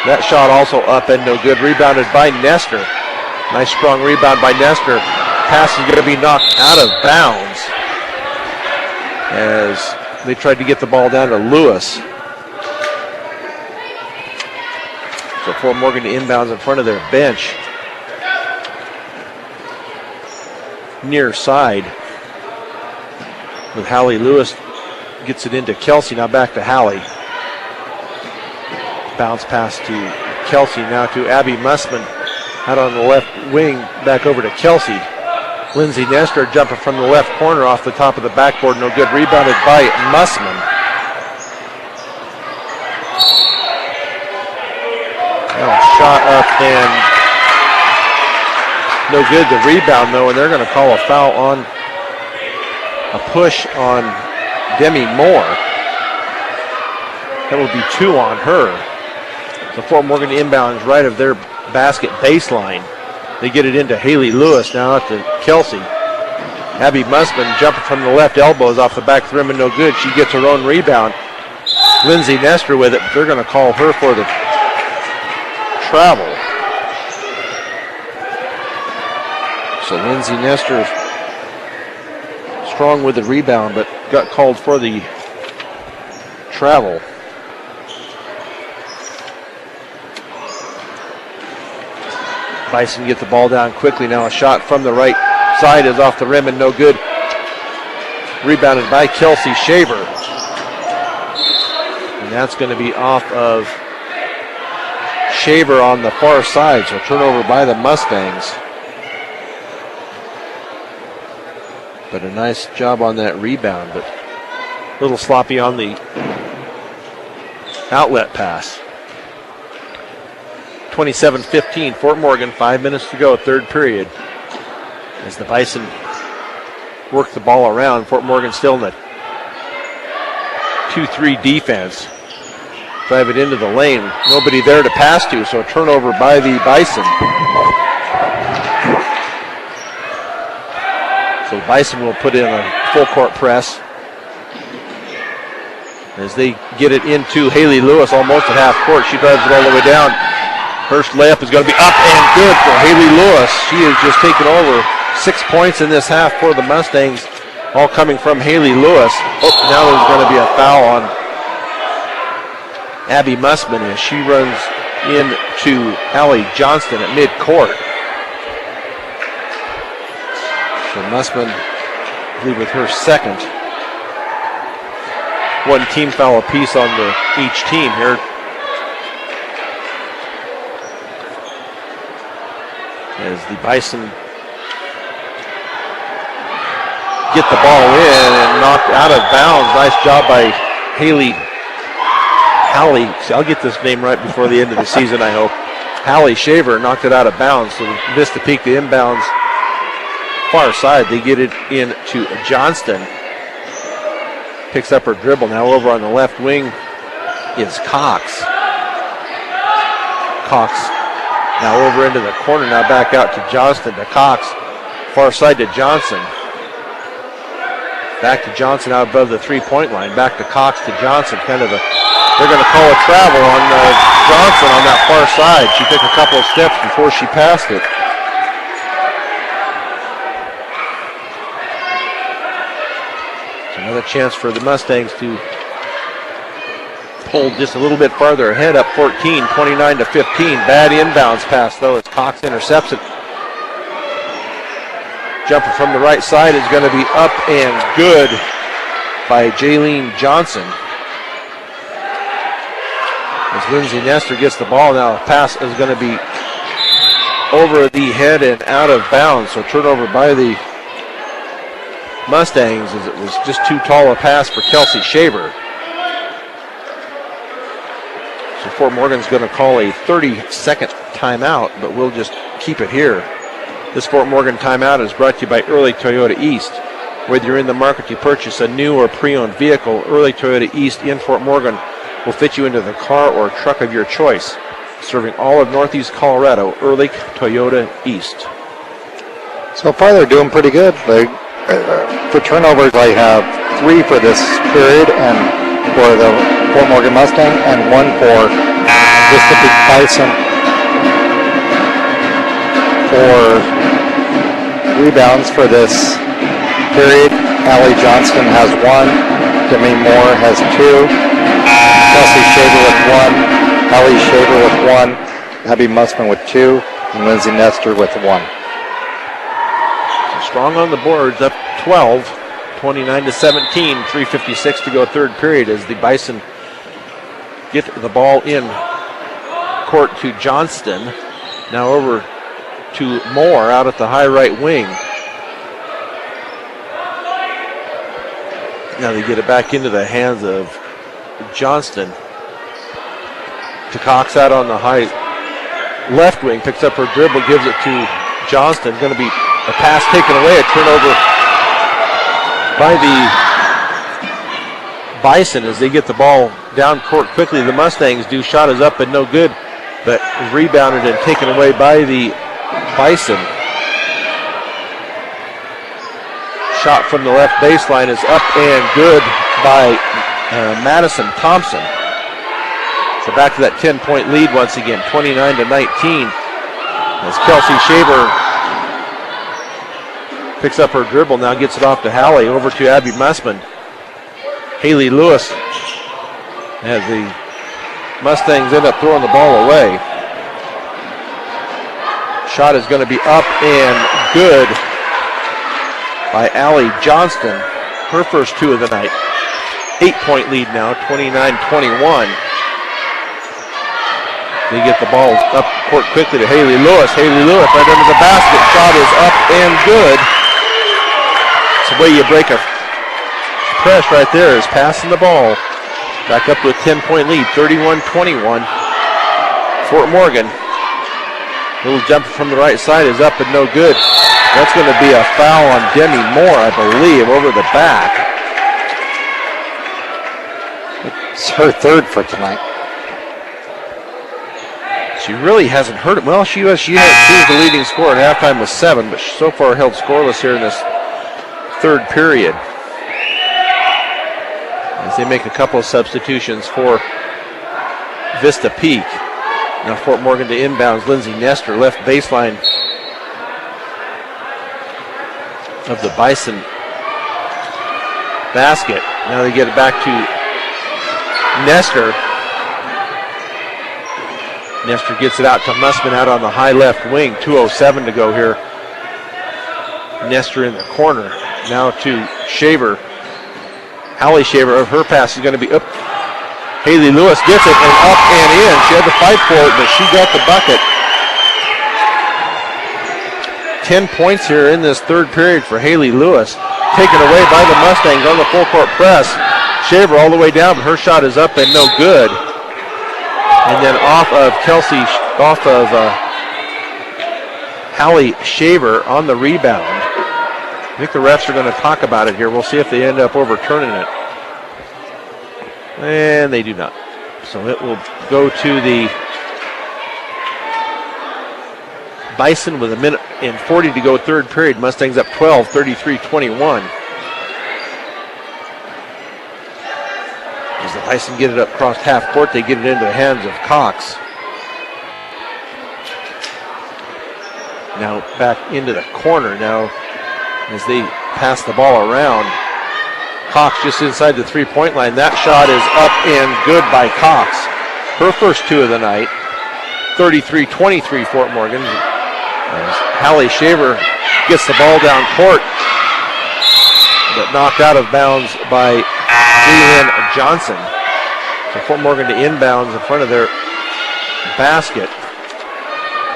That shot also up and no good. Rebounded by Nestor. Nice strong rebound by Nestor. Pass is going to be knocked out of bounds as they tried to get the ball down to Lewis. So Fort Morgan to inbounds in front of their bench. Near side. With Hallie Lewis gets it into Kelsey. Now back to Hallie. Bounce pass to Kelsey. Now to Abby Mussman. Out on the left wing. Back over to Kelsey. Lindsay Nestor jumping from the left corner off the top of the backboard. No good. Rebounded by Mussman. Now shot up and no good. The rebound though, and they're going to call a foul on a push on Demi Moore. That will be 2 on her. So Fort Morgan inbounds right of their basket baseline. They get it into Haley Lewis now out to Kelsey. Abby Mussman jumping from the left elbow is off the back of the rim and no good. She gets her own rebound. Lindsay Nestor with it. They're going to call her for the travel. So Lindsay Nestor strong with the rebound, but got called for the travel. Bison get the ball down quickly now. A shot from the right side is off the rim and no good. Rebounded by Kelsey Shaver. And that's going to be off of Shaver on the far side. So turnover by the Mustangs. But a nice job on that rebound, but a little sloppy on the outlet pass. 27-15, Fort Morgan, 5 minutes to go, third period. As the Bison work the ball around, Fort Morgan still in the 2-3 defense. Drive it into the lane. Nobody there to pass to, so a turnover by the Bison. So Bison will put in a full court press as they get it into Haley Lewis almost at half court. She drives it all the way down. First layup is going to be up and good for Haley Lewis. She has just taken over 6 points in this half for the Mustangs, all coming from Haley Lewis. Oh, now there's going to be a foul on Abby Mussman as she runs into Allie Johnston at midcourt. So Mussman, I believe with her second. 1 team foul apiece on each team here. As the Bison get the ball in and knocked out of bounds. Nice job by Hallie. I'll get this name right before the end of the season, I hope. Hallie Shaver knocked it out of bounds. So Vista Peak, the inbounds far side. They get it into Johnston. Picks up her dribble. Now over on the left wing is Cox. Cox now over into the corner. Now back out to Johnston to Cox. Far side to Johnson. Back to Johnson out above the three-point line. Back to Cox to Johnson. They're going to call a travel on Johnson on that far side. She took a couple of steps before she passed it. Another chance for the Mustangs to pull just a little bit farther ahead, up 14, 29-15. Bad inbounds pass, though, as Cox intercepts it. Jumper from the right side is going to be up and good by Jaylene Johnson. As Lindsay Nestor gets the ball now, a pass is going to be over the head and out of bounds. So turnover by the Mustangs as it was just too tall a pass for Kelsey Shaver. So Fort Morgan's going to call a 30-second timeout, but we'll just keep it here. This Fort Morgan timeout is brought to you by Early Toyota East. Whether you're in the market to purchase a new or pre-owned vehicle, Early Toyota East in Fort Morgan will fit you into the car or truck of your choice. Serving all of Northeast Colorado, Early Toyota East. So far they're doing pretty good. For turnovers, I have 3 for this period and for the Fort Morgan Mustang and 1 for Vista Bison. For rebounds for this period, Allie Johnston has 1, Demi Moore has 2, Kelsey Shaver with 1, Allie Shaver with 1, Abby Mussman with 2, and Lindsay Nestor with 1. So strong on the boards, up 12, 29-17, 3:56 to go third period as the Bison get the ball in court to Johnston. Now over to Moore out at the high right wing. Now they get it back into the hands of Johnston. To Cox out on the high left wing, picks up her dribble, gives it to Johnston. Going to be a pass taken away, a turnover by the Bison as they get the ball down court quickly. The Mustangs do. Shot is up and no good, but rebounded and taken away by the Bison. Shot from the left baseline is up and good by Madison Thompson. So back to that 10-point lead once again, 29-19. As Kelsey Shaver picks up her dribble, now gets it off to Hallie, over to Abby Mussman. Haley Lewis, as the Mustangs end up throwing the ball away. Shot is going to be up and good by Allie Johnston, her first 2 of the night. 8-point lead now, 29-21. They get the ball up court quickly to Haley Lewis. Haley Lewis right under the basket. Shot is up and good. It's the way you break a press right there, is passing the ball. Back up to a 10-point lead, 31-21. Fort Morgan. Little jumper from the right side is up and no good. That's going to be a foul on Demi Moore, I believe, over the back. It's her 3rd for tonight. She really hasn't hurt it. Well, she was the leading scorer at halftime with 7, but so far held scoreless here in this 3rd period. As they make a couple of substitutions for Vista Peak. Now Fort Morgan to inbounds. Lindsay Nestor, left baseline of the Bison basket. Now they get it back to Nestor. Nestor gets it out to Mussman out on the high left wing. 2:07 to go here. Nestor in the corner. Now to Shaver. Hallie Shaver, her pass is going to be up. Haley Lewis gets it and up and in. She had to fight for it, but she got the bucket. 10 points here in this 3rd period for Haley Lewis. Taken away by the Mustangs on the full court press. Shaver all the way down, but her shot is up and no good. And then off of Hallie Shaver on the rebound. I think the refs are going to talk about it here. We'll see if they end up overturning it. And they do not. So it will go to the Bison with 1:40 to go, 3rd period. Mustangs up 12, 33-21. As the Bison get it up across half court, they get it into the hands of Cox. Now back into the corner now as they pass the ball around. Cox just inside the 3-point line. That shot is up and good by Cox. Her first 2 of the night. 33-23 Fort Morgan. As Hallie Shaver gets the ball down court, but knocked out of bounds by Jalen Johnson. So Fort Morgan to inbounds in front of their basket.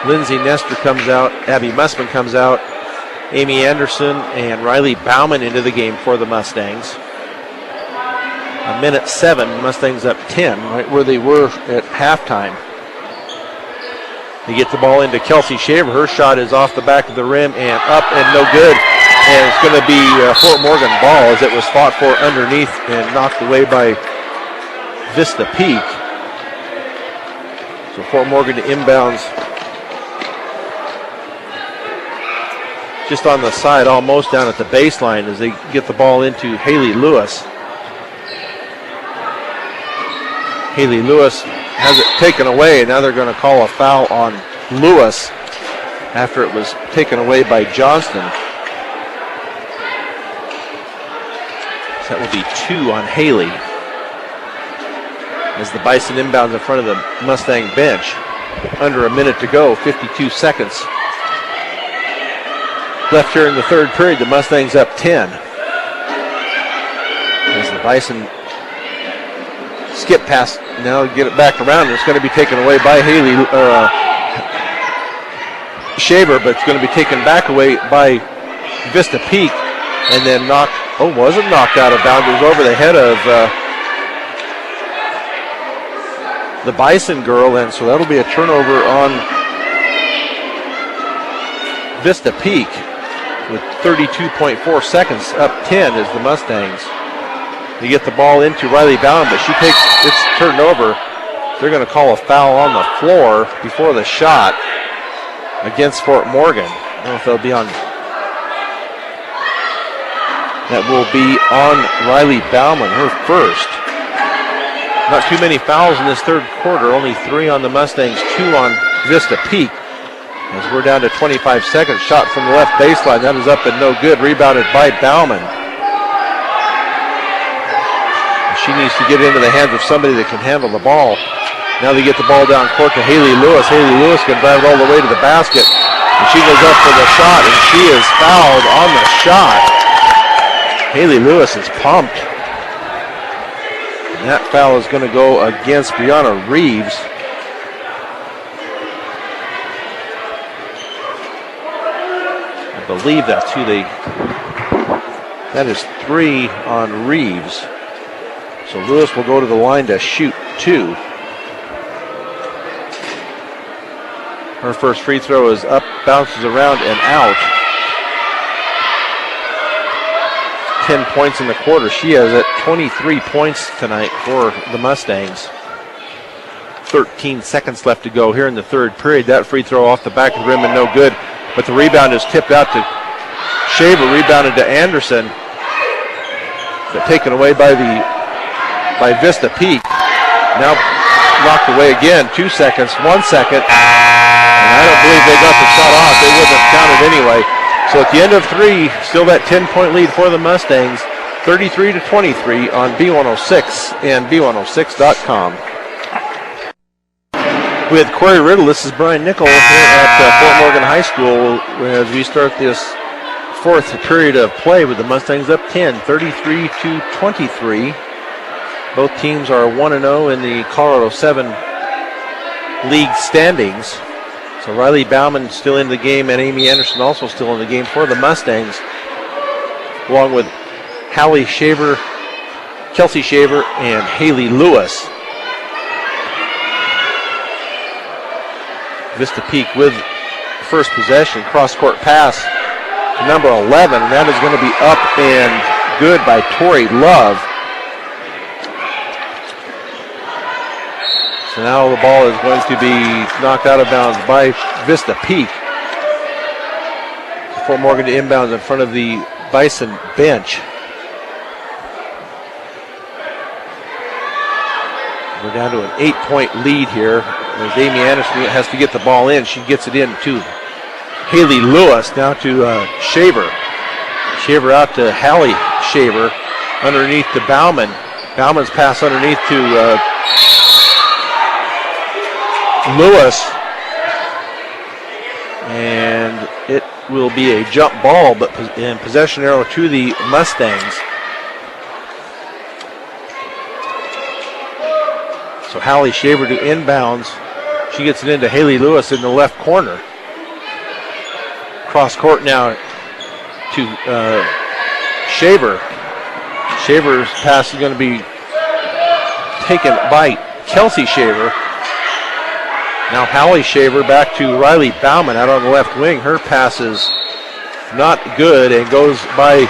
Lindsay Nestor comes out. Abby Mussman comes out. Amy Anderson and Riley Bauman into the game for the Mustangs. A minute 7, Mustangs up 10, right where they were at halftime. They get the ball into Kelsey Shaver. Her shot is off the back of the rim and up and no good. And it's going to be Fort Morgan ball as it was fought for underneath and knocked away by Vista Peak. So Fort Morgan to inbounds just on the side, almost down at the baseline as they get the ball into Haley Lewis. Haley Lewis has it taken away, and now they're going to call a foul on Lewis after it was taken away by Johnston. So that will be 2 on Haley as the Bison inbounds in front of the Mustang bench. Under a minute to go, 52 seconds left here in the third period. The Mustangs up 10 as the Bison skip pass, now get it back around. It's going to be taken away by Haley Shaver, but it's going to be taken back away by Vista Peak, and then wasn't knocked out of bounds. It was over the head of the Bison girl, and so that'll be a turnover on Vista Peak with 32.4 seconds, up 10 as the Mustangs. They get the ball into Riley Bauman, but it's turned over. They're going to call a foul on the floor before the shot against Fort Morgan. I don't know if they'll be on. That will be on Riley Bauman, her first. Not too many fouls in this third quarter, only 3 on the Mustangs, 2 on Vista Peak. As we're down to 25 seconds, shot from the left baseline, that is up and no good, rebounded by Bauman. She needs to get into the hands of somebody that can handle the ball. Now they get the ball down court to Haley Lewis. Haley Lewis can drive it all the way to the basket. And she goes up for the shot, and she is fouled on the shot. Haley Lewis is pumped. And that foul is going to go against Brianna Reeves. I believe that's who that is 3 on Reeves. So Lewis will go to the line to shoot 2. Her first free throw is up, bounces around and out. 10 points in the quarter. She has at 23 points tonight for the Mustangs. 13 seconds left to go here in the third period. That free throw off the back of the rim and no good. But the rebound is tipped out to Shaver, rebounded to Anderson. But taken away by Vista Peak. Now knocked away again. 2 seconds, 1 second. And I don't believe they got the shot off. They wouldn't have counted anyway. So at the end of 3, still that 10-point lead for the Mustangs. 33-23 on B106 and B106.com. With Corey Riddle, this is Brian Nickel here at Fort Morgan High School as we start this fourth period of play with the Mustangs up 10, 33-23. Both teams are 1-0 in the Colorado 7 league standings. So Riley Bauman still in the game and Amy Anderson also still in the game for the Mustangs, along with Hallie Shaver, Kelsey Shaver, and Haley Lewis. Vista Peak with first possession, cross-court pass to number 11, and that is going to be up and good by Tori Love. So now the ball is going to be knocked out of bounds by Vista Peak. Fort Morgan to inbounds in front of the Bison bench. We're down to an 8-point lead here. As Amy Anderson has to get the ball in. She gets it in to Haley Lewis. Now to Shaver. Shaver out to Hallie Shaver. Underneath to Bauman. Bauman's pass underneath to Lewis. And it will be a jump ball, but in possession arrow to the Mustangs. So Hallie Shaver to inbounds She gets it into Haley Lewis in the left corner. Cross court now to Shaver. Shaver's pass is going to be taken by Kelsey Shaver. Now Hallie Shaver back to Riley Bauman out on the left wing. Her pass is not good and goes by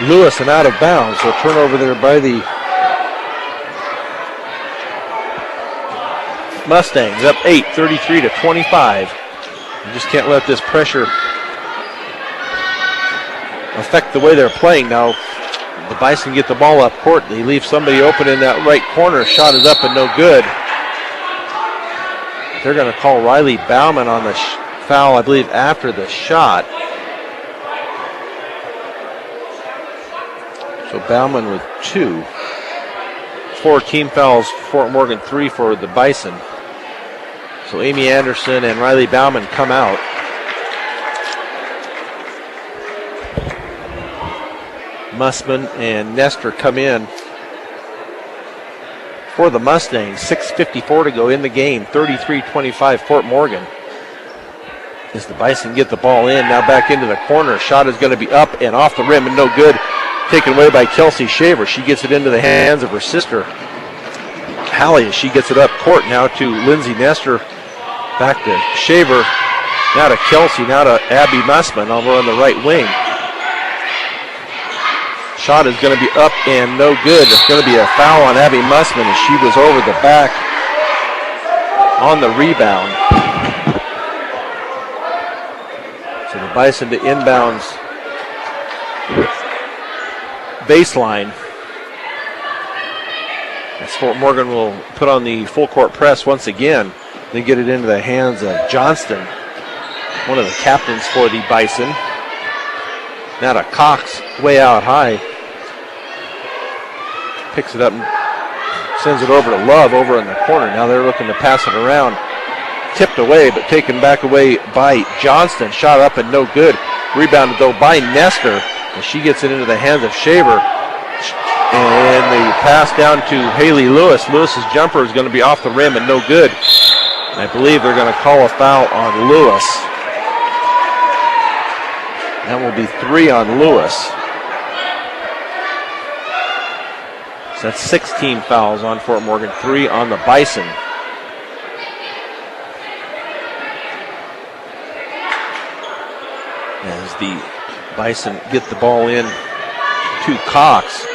Lewis and out of bounds. So turnover there by the Mustangs. Up 8, 33-25. You just can't let this pressure affect the way they're playing. Now the Bison get the ball up court. They leave somebody open in that right corner. Shot is up and no good. They're going to call Riley Bauman on the foul, I believe, after the shot. So Bauman with 2. 4 team fouls, Fort Morgan 3 for the Bison. So Amy Anderson and Riley Bauman come out. Mussman and Nestor come in for the Mustangs. 6:54 to go in the game. 33-25 Fort Morgan. As the Bison get the ball in, now back into the corner. Shot is going to be up and off the rim and no good. Taken away by Kelsey Shaver. She gets it into the hands of her sister, Hallie, as she gets it up court now to Lindsay Nestor. Back to Shaver. Now to Kelsey. Now to Abby Mussman over on the right wing. Shot is going to be up and no good. It's going to be a foul on Abby Mussman as she was over the back on the rebound. So the Bison to inbounds baseline. As Fort Morgan will put on the full court press once again. They get it into the hands of Johnston, one of the captains for the Bison. Now to Cox, way out high. Picks it up and sends it over to Love over in the corner. Now they're looking to pass it around. Tipped away, but taken back away by Johnston. Shot up and no good. Rebounded though by Nestor. And she gets it into the hands of Shaver. And the pass down to Haley Lewis. Lewis's jumper is going to be off the rim and no good. And I believe they're going to call a foul on Lewis. That will be 3 on Lewis. So that's 16 fouls on Fort Morgan, 3 on the Bison. As the Bison get the ball in to Cox.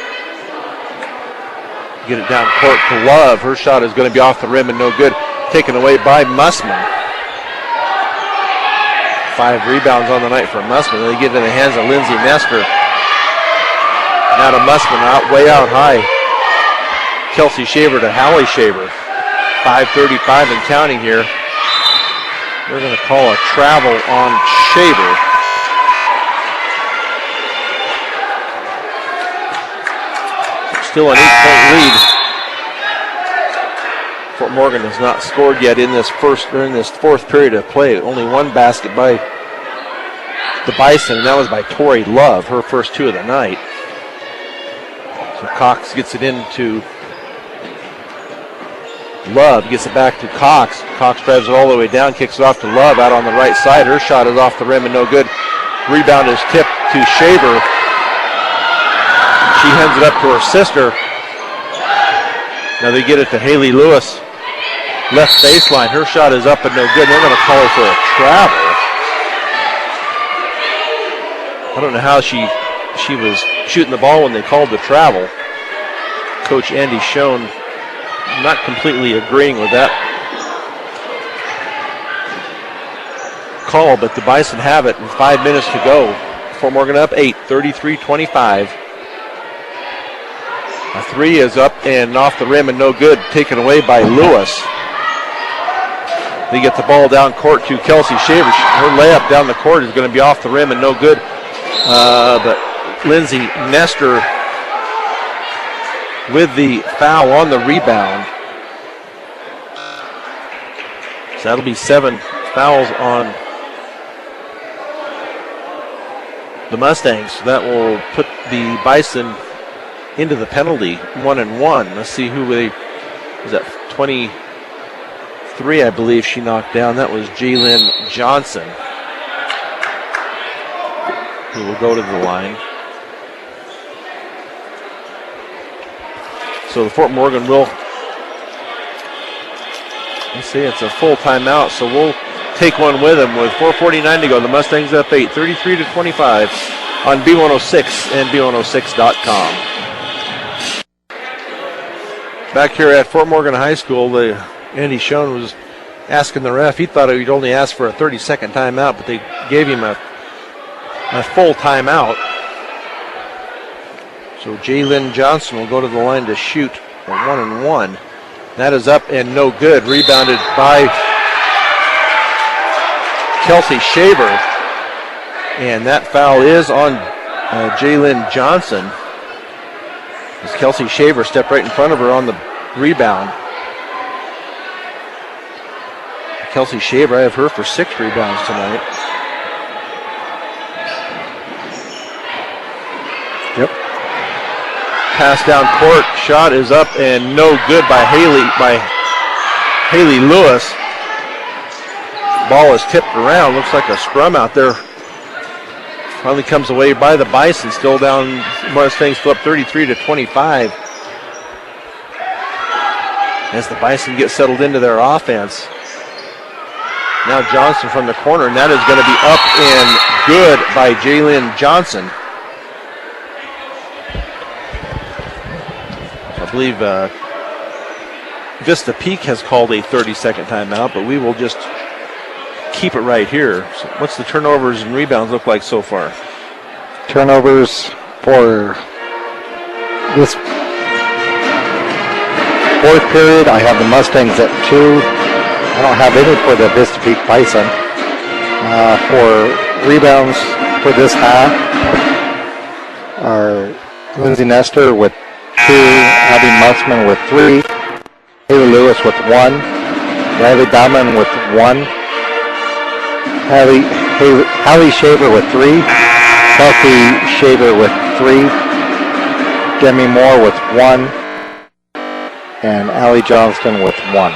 Get it down court to Love. Her shot is going to be off the rim and no good. Taken away by Mussman. 5 rebounds on the night for Mussman. They get it in the hands of Lindsay Nestor. Now to Mussman, way out high. Kelsey Shaver to Hallie Shaver. 5:35 and counting here. They're going to call a travel on Shaver. Still an 8-point lead. Fort Morgan has not scored yet in this fourth period of play. Only 1 basket by the Bison, and that was by Tori Love, her first 2 of the night. So Cox gets it into Love, gets it back to Cox. Cox drives it all the way down, kicks it off to Love out on the right side. Her shot is off the rim and no good. Rebound is tipped to Shaver. She hands it up to her sister. Now they get it to Haley Lewis. Left baseline. Her shot is up and no good. They're going to call her for a travel. I don't know how she was shooting the ball when they called the travel. Coach Andy Schoen not completely agreeing with that call, but the Bison have it with 5 minutes to go. Fort Morgan up 8, 33-25. A 3 is up and off the rim and no good, taken away by Lewis. They get the ball down court to Kelsey Shaver. Her layup down the court is going to be off the rim and no good. But Lindsay Nestor with the foul on the rebound. So that'll be 7 fouls on the Mustangs. So that will put the Bison into the penalty, 1-1. Let's see who they, was that 20, 3, I believe she knocked down. That was Jalen Johnson, who will go to the line. So the Fort Morgan will, let's see, it's a full timeout, so we'll take one with them with 4:49 to go. The Mustangs up 8, 33-25 on B106 and B106.com. Back here at Fort Morgan High School, Andy Schoen was asking the ref. He thought he'd only ask for a 30-second timeout, but they gave him a full timeout. So Jalen Johnson will go to the line to shoot a 1-and-1. That is up and no good. Rebounded by Kelsey Shaver. And that foul is on Jalen Johnson. As Kelsey Shaver stepped right in front of her on the rebound. Kelsey Shaver, I have her for 6 rebounds tonight. Yep. Pass down court, shot is up and no good by Haley Lewis. Ball is tipped around, looks like a scrum out there. Finally comes away by the Bison, still down, Mustangs still up 33-25. As the Bison get settled into their offense. Now Johnson from the corner, and that is going to be up and good by Jalen Johnson. I believe Vista Peak has called a 30-second timeout, but we will just keep it right here. So what's the turnovers and rebounds look like so far? Turnovers for this fourth period, I have the Mustangs at 2. I don't have any for the Vista Peak Bison. For rebounds for this half are Lindsay Nestor with 2, Abby Mussman with 3, Haley Lewis with 1, Riley Bauman with 1, Hallie Shaver with 3, Kelsey Shaver with 3, Demi Moore with 1, and Allie Johnston with 1.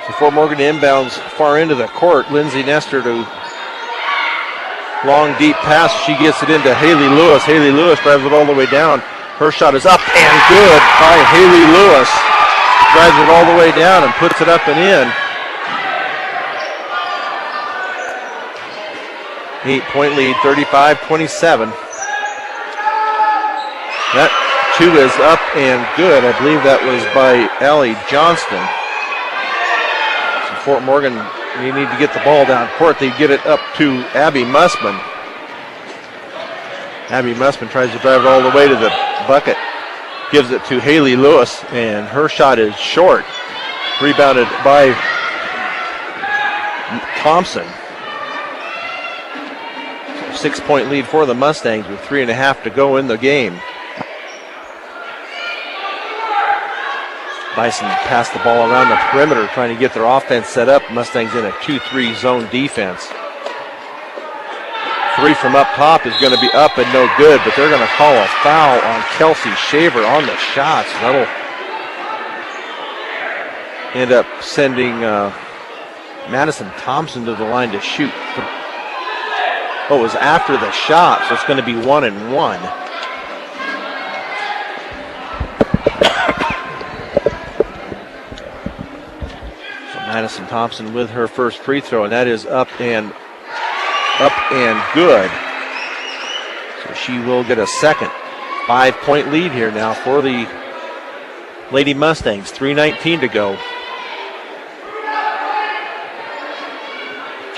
So Fort Morgan inbounds far into the court. Lindsay Nestor to long, deep pass. She gets it into Haley Lewis. Haley Lewis drives it all the way down. Her shot is up and good by Haley Lewis. Drives it all the way down and puts it up and in. 8-point lead, 35-27. That 2 is up and good. I believe that was by Allie Johnston. So Fort Morgan, you need to get the ball down court. They get it up to Abby Mussman. Abby Mussman tries to drive it all the way to the bucket. Gives it to Haley Lewis, and her shot is short. Rebounded by Thompson. 6-point lead for the Mustangs with 3.5 to go in the game. Bison pass the ball around the perimeter trying to get their offense set up. Mustangs in a 2-3 zone defense. 3 from up top is going to be up and no good, but they're going to call a foul on Kelsey Shaver on the shots. That'll end up sending Madison Thompson to the line to shoot. Oh, it was after the shot, so it's going to be 1-and-1. So Madison Thompson with her first free throw, and that is up and good. So she will get a second 5-point lead here now for the Lady Mustangs. 3:19 to go.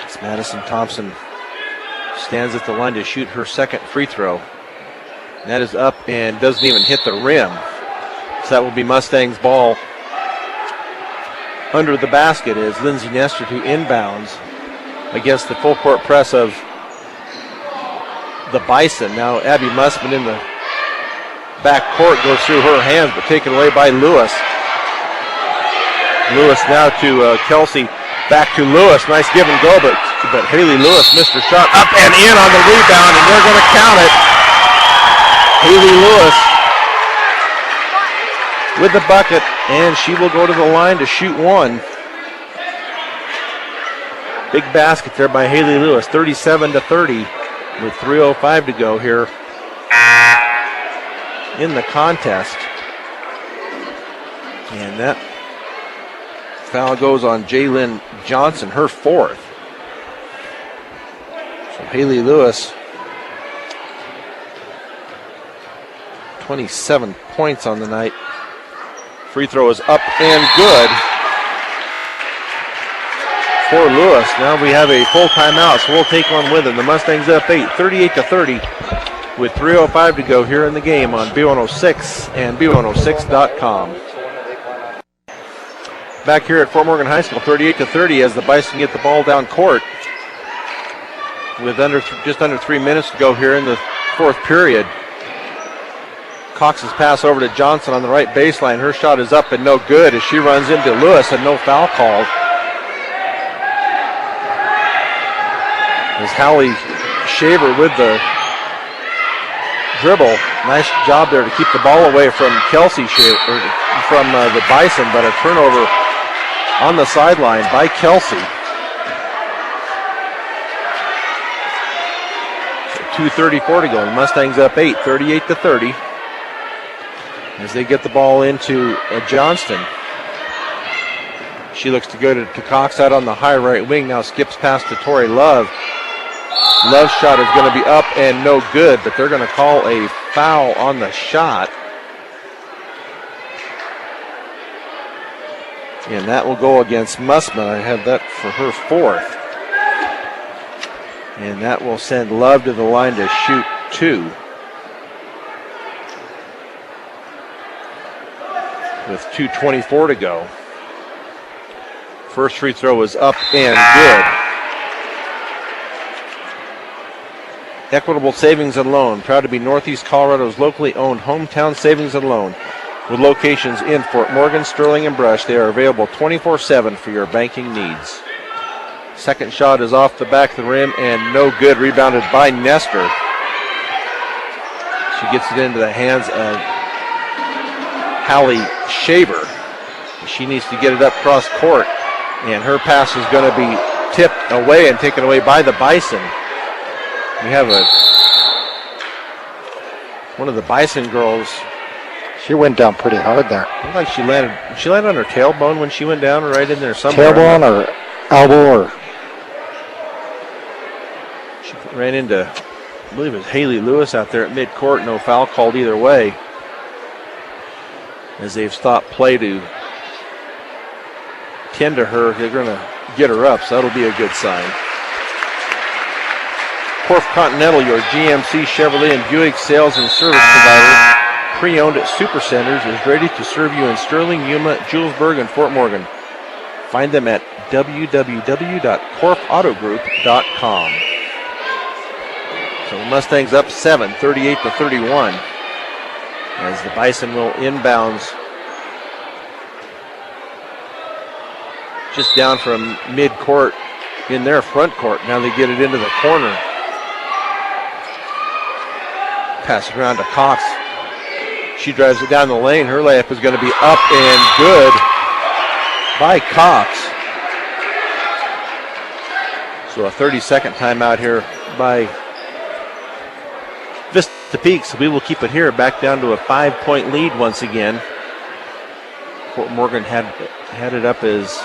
It's Madison Thompson stands at the line to shoot her second free throw. And that is up and doesn't even hit the rim. So that will be Mustangs ball. Under the basket is Lindsay Nestor to inbounds against the full court press of the Bison. Now Abby Mussman in the back court goes through her hands, but taken away by Lewis. Lewis now to Kelsey. Back to Lewis. Nice give and go, but Haley Lewis missed her shot. Up and in on the rebound, and they're going to count it. Haley Lewis with the bucket, and she will go to the line to shoot one. Big basket there by Haley Lewis, 37-30, with 3:05 to go here in the contest. And that foul goes on Jaylyn Johnson, her fourth. So Haley Lewis, 27 points on the night. Free throw is up and good for Lewis. Now we have a full timeout, so we'll take one with him. The Mustangs up 8, 38-30, with 3:05 to go here in the game on B106 and B106.com. Back here at Fort Morgan High School, 38-30 as the Bison get the ball down court with just under 3 minutes to go here in the fourth period. Cox's pass over to Johnson on the right baseline. Her shot is up and no good as she runs into Lewis, and no foul called. As Hallie Shaver with the dribble. Nice job there to keep the ball away from Kelsey Shaver, from the Bison, but a turnover on the sideline by Kelsey. 2:34 to go. The Mustangs up 8, 38-30. As they get the ball into Johnston. She looks to go to Cox out on the high right wing. Now skips past to Tori Love. Love's shot is going to be up and no good, but they're going to call a foul on the shot. And that will go against Mussman. I have that for her fourth. And that will send Love to the line to shoot two. With 2:24 to go. First free throw is up and good. Equitable Savings and Loan, proud to be Northeast Colorado's locally owned hometown savings and loan. With locations in Fort Morgan, Sterling, and Brush, they are available 24/7 for your banking needs. Second shot is off the back of the rim and no good, rebounded by Nestor. She gets it into the hands of Hallie Shaver. She needs to get it up cross court, and her pass is going to be tipped away and taken away by the Bison. We have one of the Bison girls. She went down pretty hard there. Looked like she landed on her tailbone when she went down, right in there somewhere. Tailbone or elbow or. She ran into, I believe it was Haley Lewis out there at midcourt. No foul called either way, as they've stopped play to tend to her. They're going to get her up, so that'll be a good sign. Corf Continental, your GMC, Chevrolet, and Buick sales and service provider, pre-owned at Supercenters, is ready to serve you in Sterling, Yuma, Julesburg, and Fort Morgan. Find them at www.corfautogroup.com. So the Mustangs up 7, 38-31. As the Bison will inbounds just down from mid-court in their front court. Now they get it into the corner. Pass it around to Cox. She drives it down the lane. Her layup is going to be up and good by Cox. So a 30-second timeout here by Vista Peaks. We will keep it here back down to a 5-point lead once again. Fort Morgan had it up as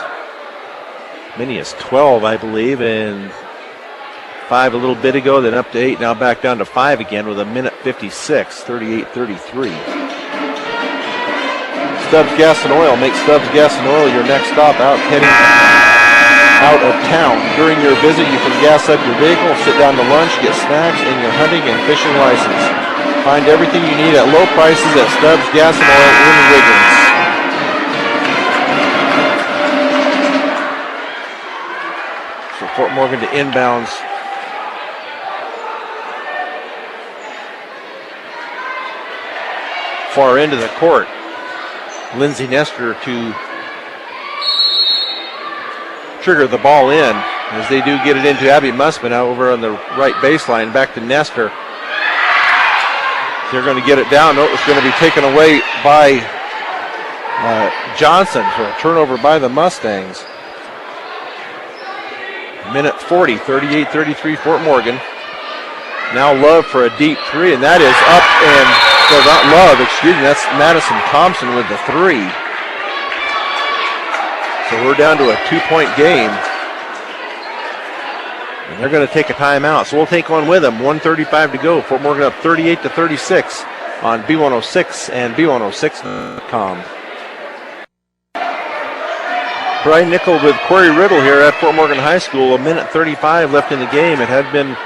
many as 12, I believe, and 5 a little bit ago, then up to 8, now back down to 5 again with a minute 56, 38-33. Stubbs Gas and Oil. Make Stubbs Gas and Oil your next stop heading out of town. During your visit, you can gas up your vehicle, sit down to lunch, get snacks, and your hunting and fishing license. Find everything you need at low prices at Stubbs Gas and Oil in Wiggins. So Fort Morgan to inbounds. Far into the court. Lindsay Nestor to trigger the ball in as they do get it into Abby Mussman out over on the right baseline. Back to Nestor. They're going to get it down. No, it's going to be taken away by Johnson for a turnover by the Mustangs. Minute 40, 38-33 Fort Morgan. Now Love for a deep three, and that is up and, well, not Love, excuse me, that's Madison Thompson with the three. So we're down to a 2-point game. And they're going to take a timeout, so we'll take one with them. 1:35 to go. Fort Morgan up 38-36 on B106 and B106.com. Brian Nickel with Corey Riddle here at Fort Morgan High School. 1:35 left in the game. It had been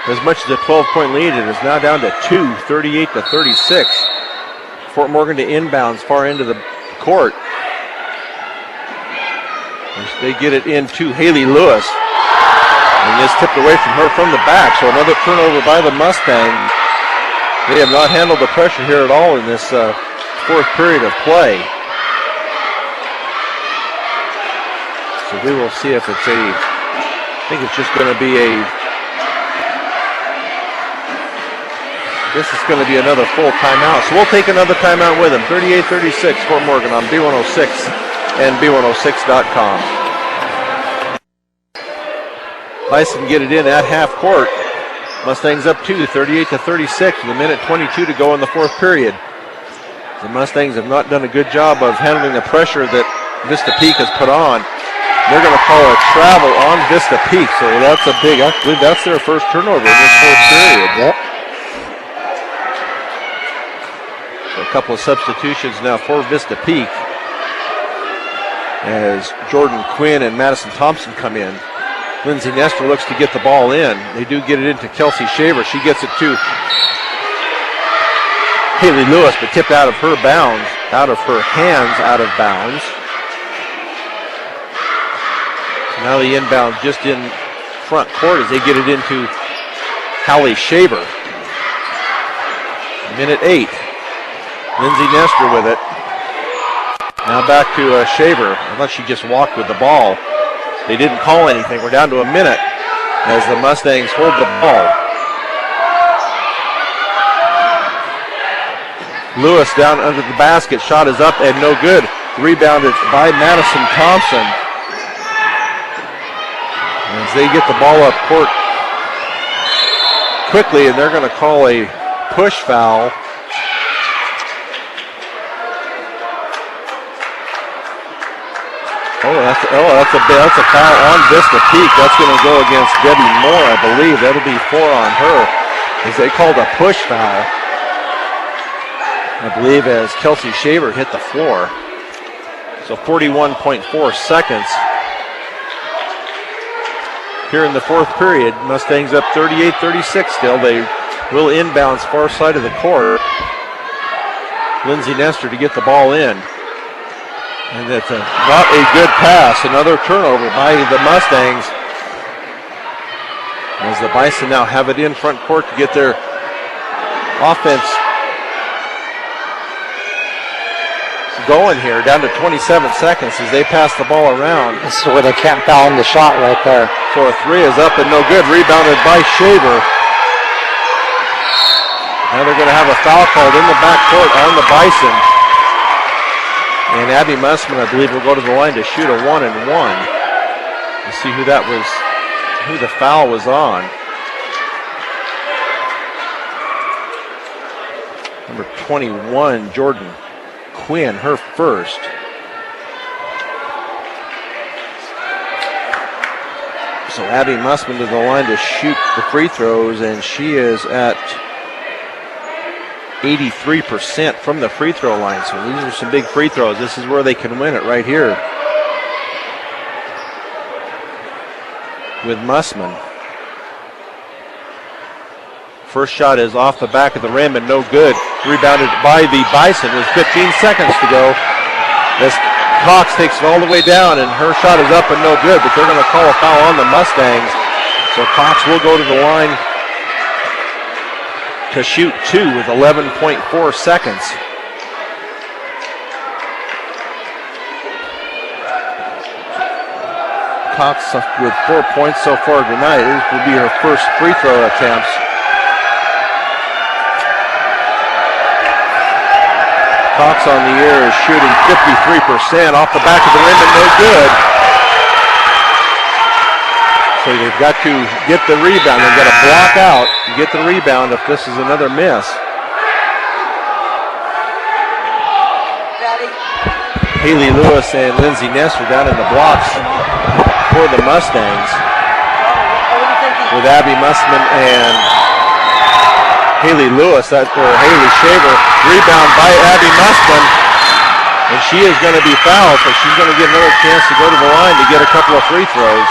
as much as a 12-point lead. It is now down to 2, 38-36. Fort Morgan to inbounds far into the court. As they get it into Haley Lewis. And it's tipped away from her from the back. So another turnover by the Mustangs. They have not handled the pressure here at all in this fourth period of play. So we will see if it's I think it's just going to be this is going to be another full timeout. So we'll take another timeout with them. 38-36 Fort Morgan on B106 and B106.com. Bison get it in at half court. Mustangs up 2, 38-36 with a minute 22 to go in the fourth period. The Mustangs have not done a good job of handling the pressure that Vista Peak has put on. They're going to call a travel on Vista Peak, so that's a big, I believe that's their first turnover in this fourth period. Yep. So a couple of substitutions now for Vista Peak as Jordan Quinn and Madison Thompson come in. Lindsay Nestor looks to get the ball in. They do get it into Kelsey Shaver. She gets it to Haley Lewis, but tipped out of her bounds, out of her hands, out of bounds. So now the inbound just in front court as they get it into Hallie Shaver. Minute 8. Lindsay Nestor with it. Now back to Shaver. I thought she just walked with the ball. They didn't call anything. We're down to a minute as the Mustangs hold the ball. Lewis down under the basket. Shot is up and no good. Rebounded by Madison Thompson. As they get the ball up court quickly, and they're going to call a push foul. That's a foul on Vista Peak. That's going to go against Debbie Moore, I believe. That'll be 4 on her. As they called a push foul, I believe, as Kelsey Shaver hit the floor. So 41.4 seconds here in the fourth period. Mustangs up 38-36 still. They will inbounds far side of the court. Lindsay Nestor to get the ball in. And it's not a good pass. Another turnover by the Mustangs. As the Bison now have it in front court to get their offense going here. Down to 27 seconds as they pass the ball around. This is where they can't foul the shot right there. So a three is up and no good. Rebounded by Shaver. Now they're going to have a foul called in the backcourt on the Bison. And Abby Mussman, I believe, will go to the line to shoot a 1-and-1. Let's see who that was, who the foul was on. Number 21, Jordan Quinn, her first. So Abby Mussman to the line to shoot the free throws, and she is at 83% from the free throw line. So these are some big free throws. This is where they can win it right here with Mussman. First shot is off the back of the rim and no good. Rebounded by the Bison with 15 seconds to go. As Cox takes it all the way down and her shot is up and no good, but they're going to call a foul on the Mustangs. So Cox will go to the line to shoot 2 with 11.4 seconds. Cox with 4 points so far tonight. This will be her first free throw attempts. Cox on the air is shooting 53% off the back of the rim and no good. So they've got to get the rebound. They've got to block out and get the rebound if this is another miss. Haley Lewis and Lindsay Nestor down in the blocks for the Mustangs, with Abby Mussman and Haley Lewis, or Haley Shaver. Rebound by Abby Mussman, and she is going to be fouled, so she's going to get another chance to go to the line to get a couple of free throws.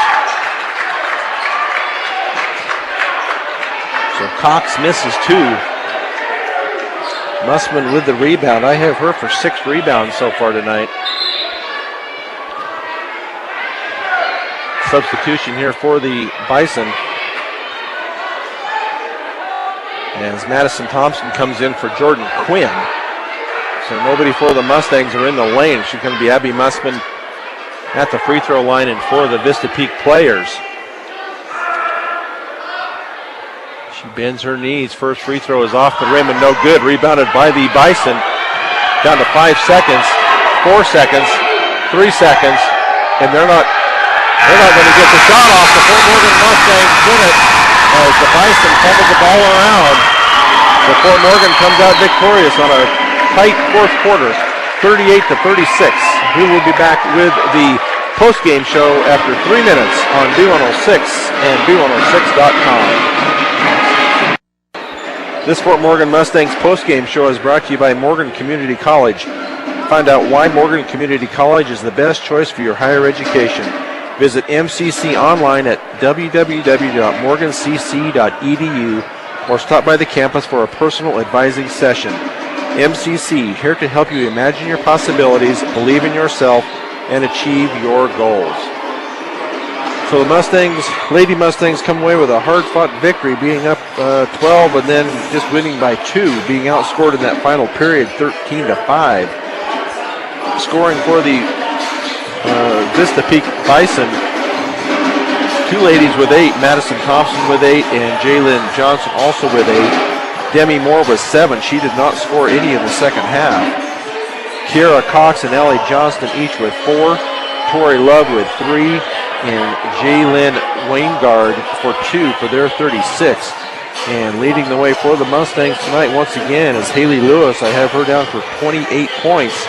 So Cox misses 2. Mussman with the rebound. I have her for 6 rebounds so far tonight. Substitution here for the Bison, as Madison Thompson comes in for Jordan Quinn. So nobody for the Mustangs are in the lane. She's going to be Abby Mussman at the free throw line and for the Vista Peak players. She bends her knees. First free throw is off the rim and no good. Rebounded by the Bison. Down to 5 seconds, 4 seconds, 3 seconds, and they're not going to get the shot off. The Fort Morgan Mustangs win it as the Bison fumble the ball around. The Fort Morgan comes out victorious on a tight fourth quarter, 38-36. We will be back with the post-game show after 3 minutes on B106 and B106.com. This Fort Morgan Mustangs postgame show is brought to you by Morgan Community College. Find out why Morgan Community College is the best choice for your higher education. Visit MCC online at www.morgancc.edu or stop by the campus for a personal advising session. MCC, here to help you imagine your possibilities, believe in yourself, and achieve your goals. So the Mustangs, Lady Mustangs, come away with a hard-fought victory, being up 12 and then just winning by 2, being outscored in that final period 13-5. Scoring for the Vista Peak Bison, 2 ladies with 8, Madison Thompson with 8 and Jaylyn Johnson also with 8. Demi Moore with 7. She did not score any in the second half. Kiara Cox and Allie Johnston each with 4. Tori Love with 3. And Jaylyn Waingard for 2 for their 36. And leading the way for the Mustangs tonight once again is Haley Lewis. I have her down for 28 points.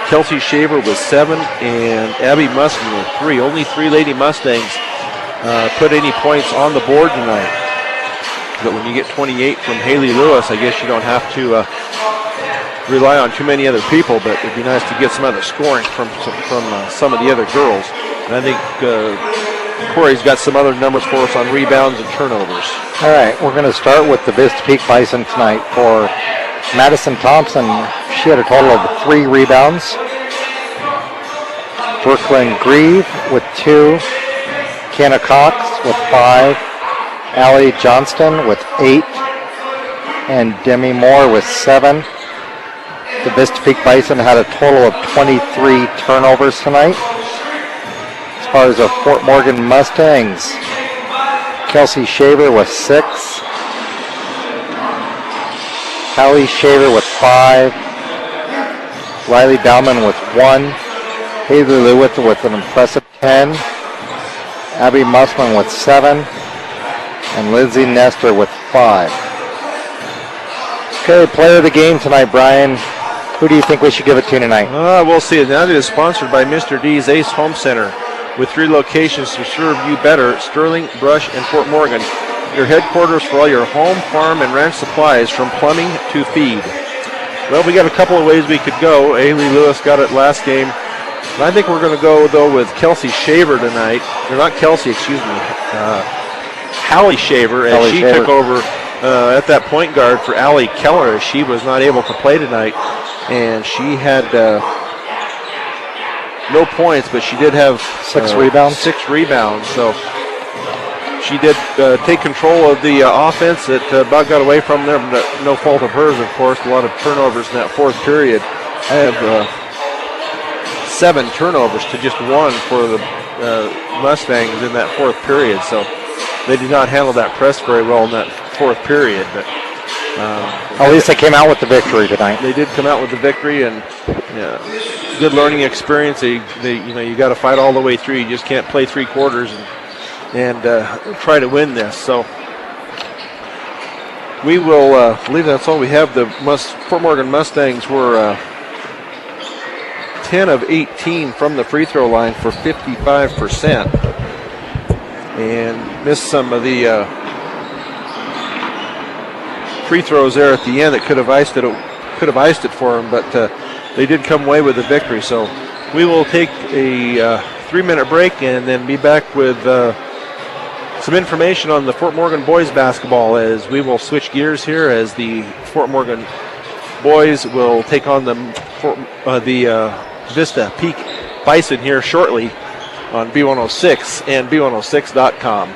Kelsey Shaver with 7 and Abby Mussman with 3. Only 3 Lady Mustangs put any points on the board tonight. But when you get 28 from Haley Lewis, I guess you don't have to rely on too many other people, but it'd be nice to get some other scoring from some of the other girls. And I think Corey's got some other numbers for us on rebounds and turnovers. All right, we're going to start with the Vista Peak Bison tonight. For Madison Thompson, she had a total of 3 rebounds. Brooklyn Grieve with 2. Kenna Cox with 5. Allie Johnston with 8. And Demi Moore with 7. The Vista Peak Bison had a total of 23 turnovers tonight. As far as the Fort Morgan Mustangs, Kelsey Shaver with 6. Hallie Shaver with 5. Riley Bauman with 1. Haley Lewis with an impressive 10. Abby Mussman with 7. And Lindsay Nestor with 5. Okay, player of the game tonight, Brian. Who do you think we should give it to tonight? We'll see. Now it is sponsored by Mr. D's Ace Home Center, with 3 locations to serve you better: Sterling, Brush, and Fort Morgan. Your headquarters for all your home, farm, and ranch supplies, from plumbing to feed. Well, we got a couple of ways we could go. Haley Lewis got it last game. And I think we're going to go, though, with Kelsey Shaver tonight. Or not Kelsey, excuse me. Hallie Shaver, as Hallie she Shaver took over at that point guard for Allie Keller, as she was not able to play tonight. And she had no points, but she did have 6 rebounds. 6 rebounds. So she did take control of the offense that about got away from them. No fault of hers, of course. A lot of turnovers in that fourth period. I have 7 turnovers to just 1 for the Mustangs in that fourth period. So they did not handle that press very well in that fourth period. But At least they came out with the victory tonight. They did come out with the victory, and good learning experience. They you got to fight all the way through. You just can't play 3 quarters and try to win this. So we will believe that's all we have. The Fort Morgan Mustangs were 10 of 18 from the free throw line for 55%, and missed some of the free throws there at the end that could have iced it for them, but they did come away with the victory. So we will take a 3-minute break and then be back with some information on the Fort Morgan boys basketball, as we will switch gears here as the Fort Morgan boys will take on the Vista Peak Bison here shortly on B106 and B106.com.